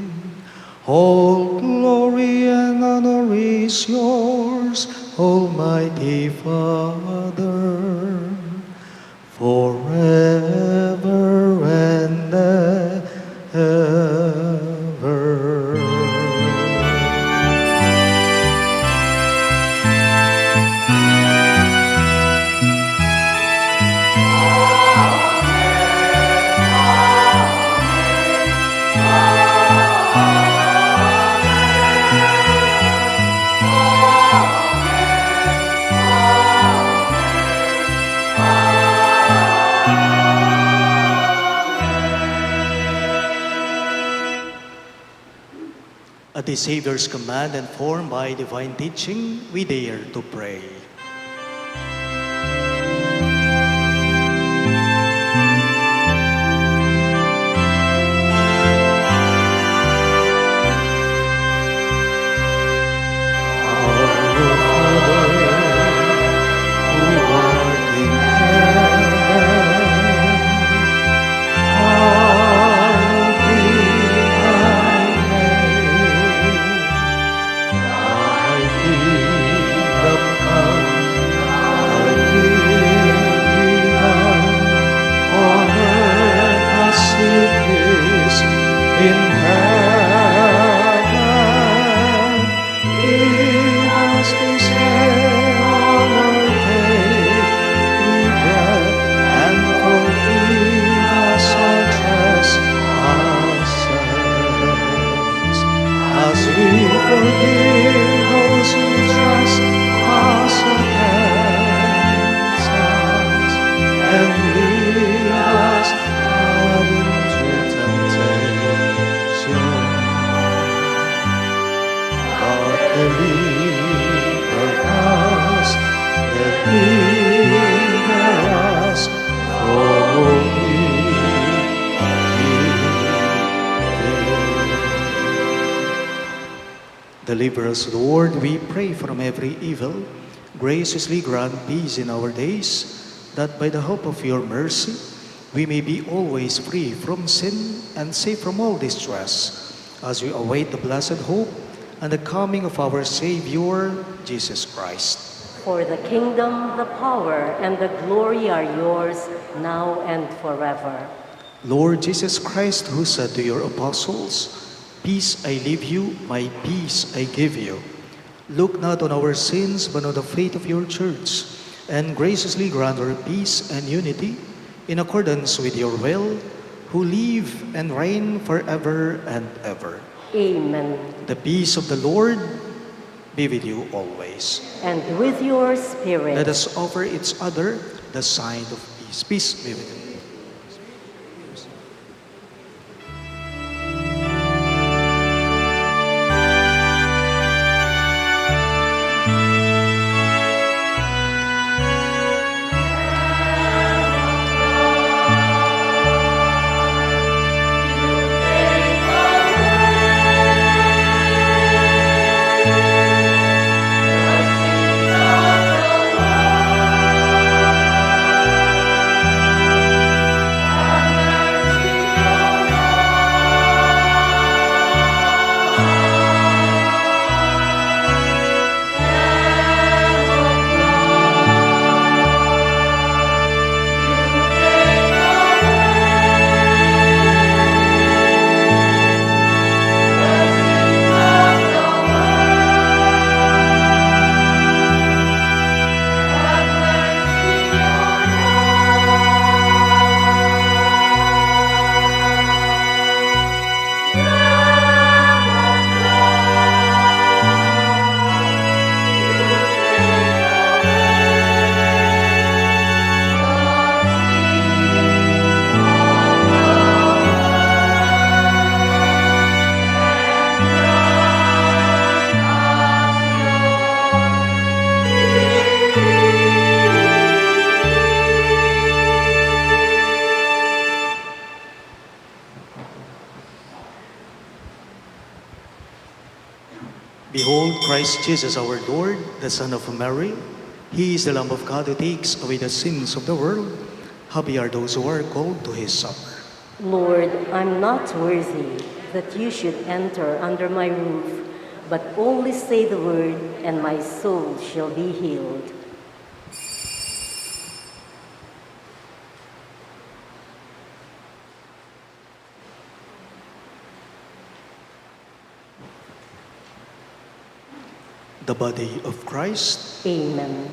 all glory and honor is yours, Almighty Father, forever and ever. At the Savior's command and formed by divine teaching, we dare to pray. Deliver us, Lord, we pray, from every evil. Graciously grant peace in our days, that by the help of your mercy, we may be always free from sin and safe from all distress, as we await the blessed hope and the coming of our Savior, Jesus Christ. For the kingdom, the power, and the glory are yours, now and forever. Lord Jesus Christ, who said to your apostles, Peace I leave you, my peace I give you. Look not on our sins, but on the faith of your church, and graciously grant her peace and unity in accordance with your will, who live and reign forever and ever. Amen. The peace of the Lord be with you always. And with your spirit. Let us offer each other the sign of peace. Peace be with you. Behold Christ Jesus our Lord, the Son of Mary. He is the Lamb of God who takes away the sins of the world. Happy are those who are called to his supper. Lord, I'm not worthy that you should enter under my roof, but only say the word, and my soul shall be healed. The body of Christ. Amen.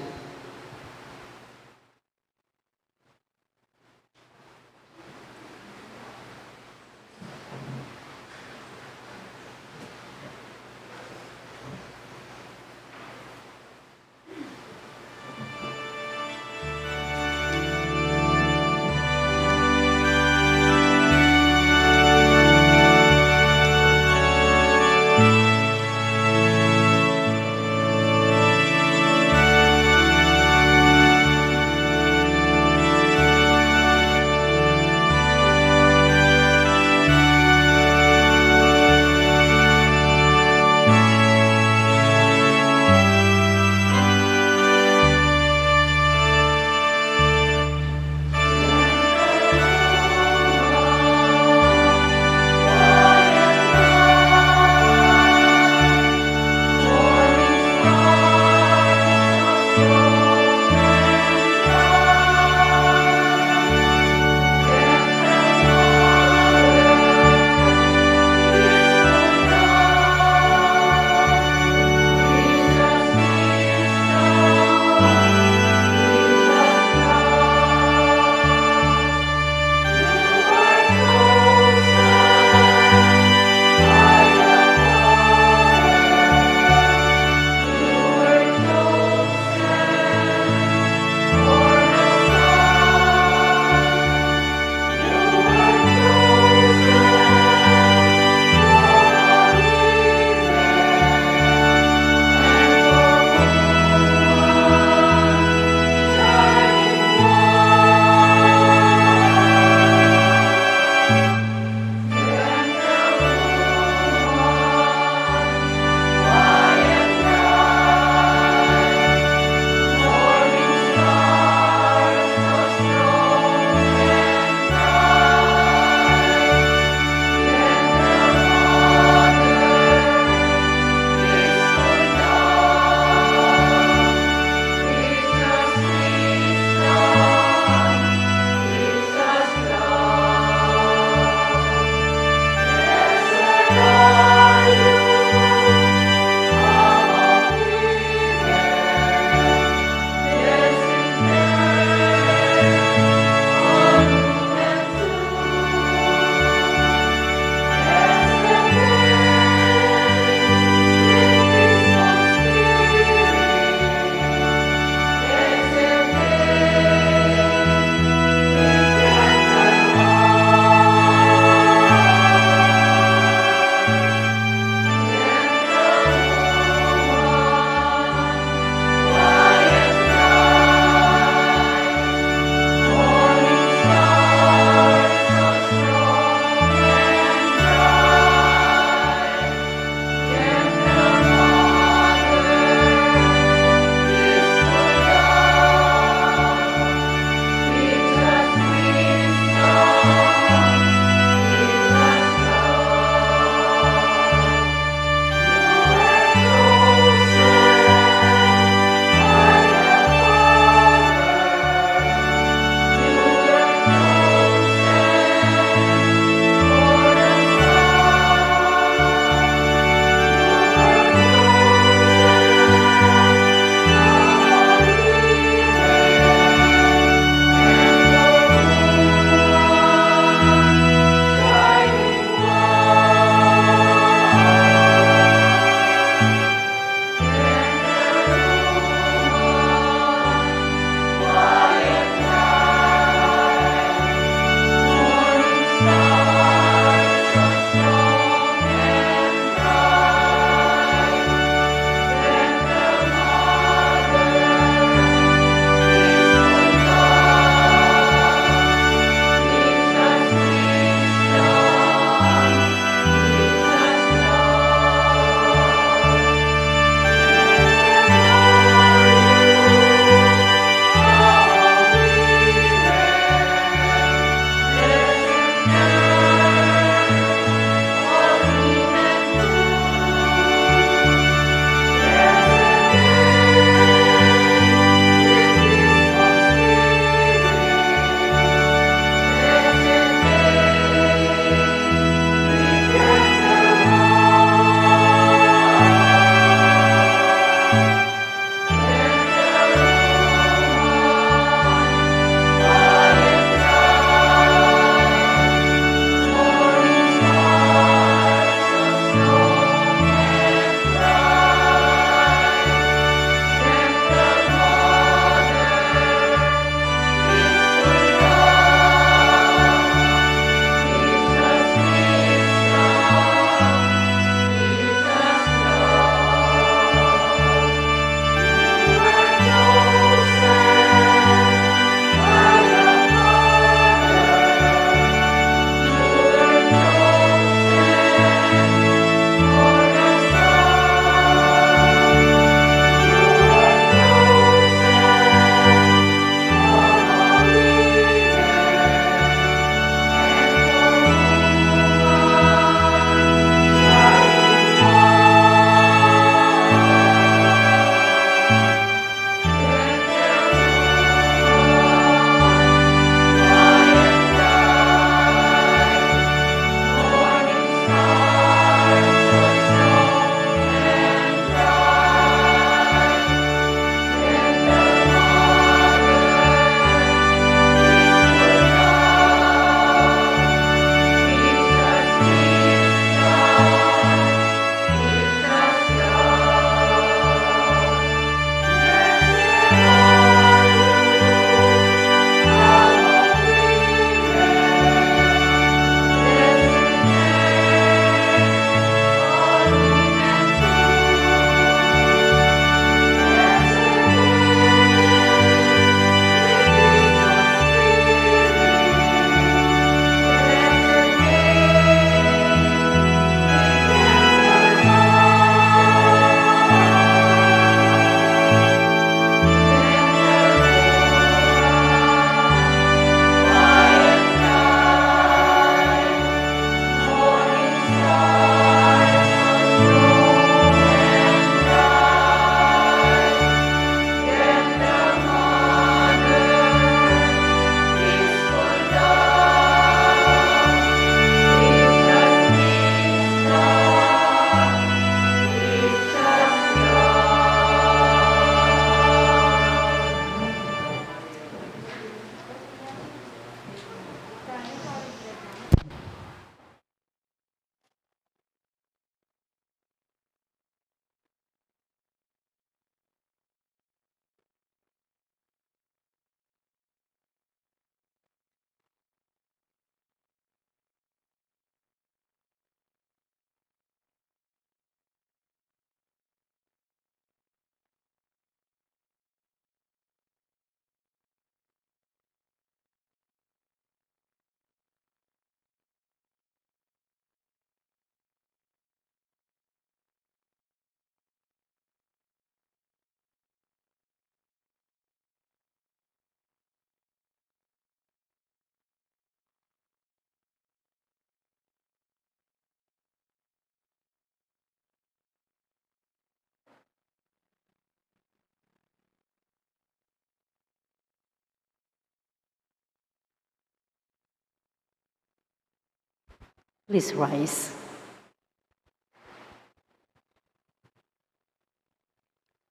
Please rise.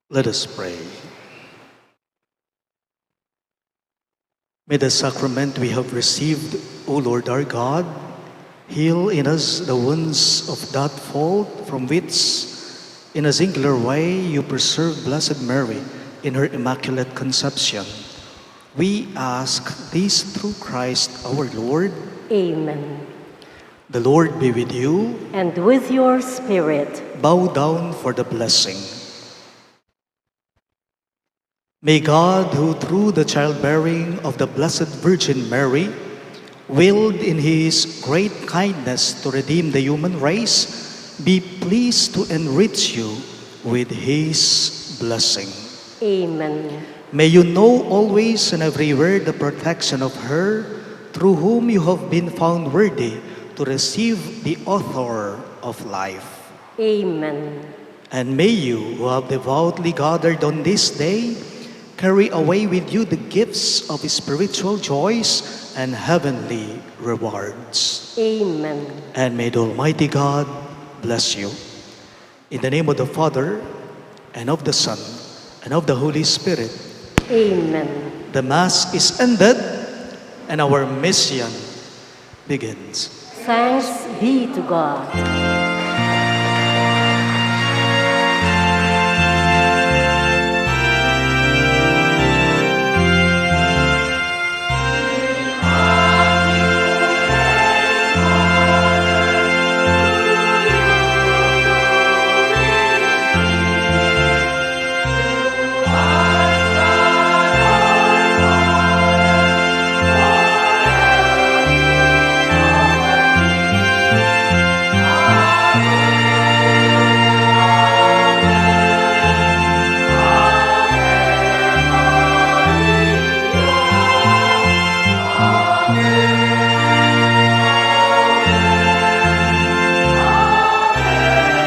Let us pray. May the sacrament we have received, O Lord our God, heal in us the wounds of that fault from which, in a singular way, you preserved Blessed Mary in her Immaculate Conception. We ask this through Christ our Lord. Amen. The Lord be with you. And with your spirit. Bow down for the blessing. May God, who through the childbearing of the Blessed Virgin Mary, willed in His great kindness to redeem the human race, be pleased to enrich you with His blessing. Amen. May you know always and everywhere the protection of her, through whom you have been found worthy to receive the author of life. Amen. And may you, who have devoutly gathered on this day, carry away with you the gifts of spiritual joys and heavenly rewards. Amen. And may the Almighty God bless you. In the name of the Father, and of the Son, and of the Holy Spirit. Amen. The Mass is ended, and our mission begins. Thanks be to God.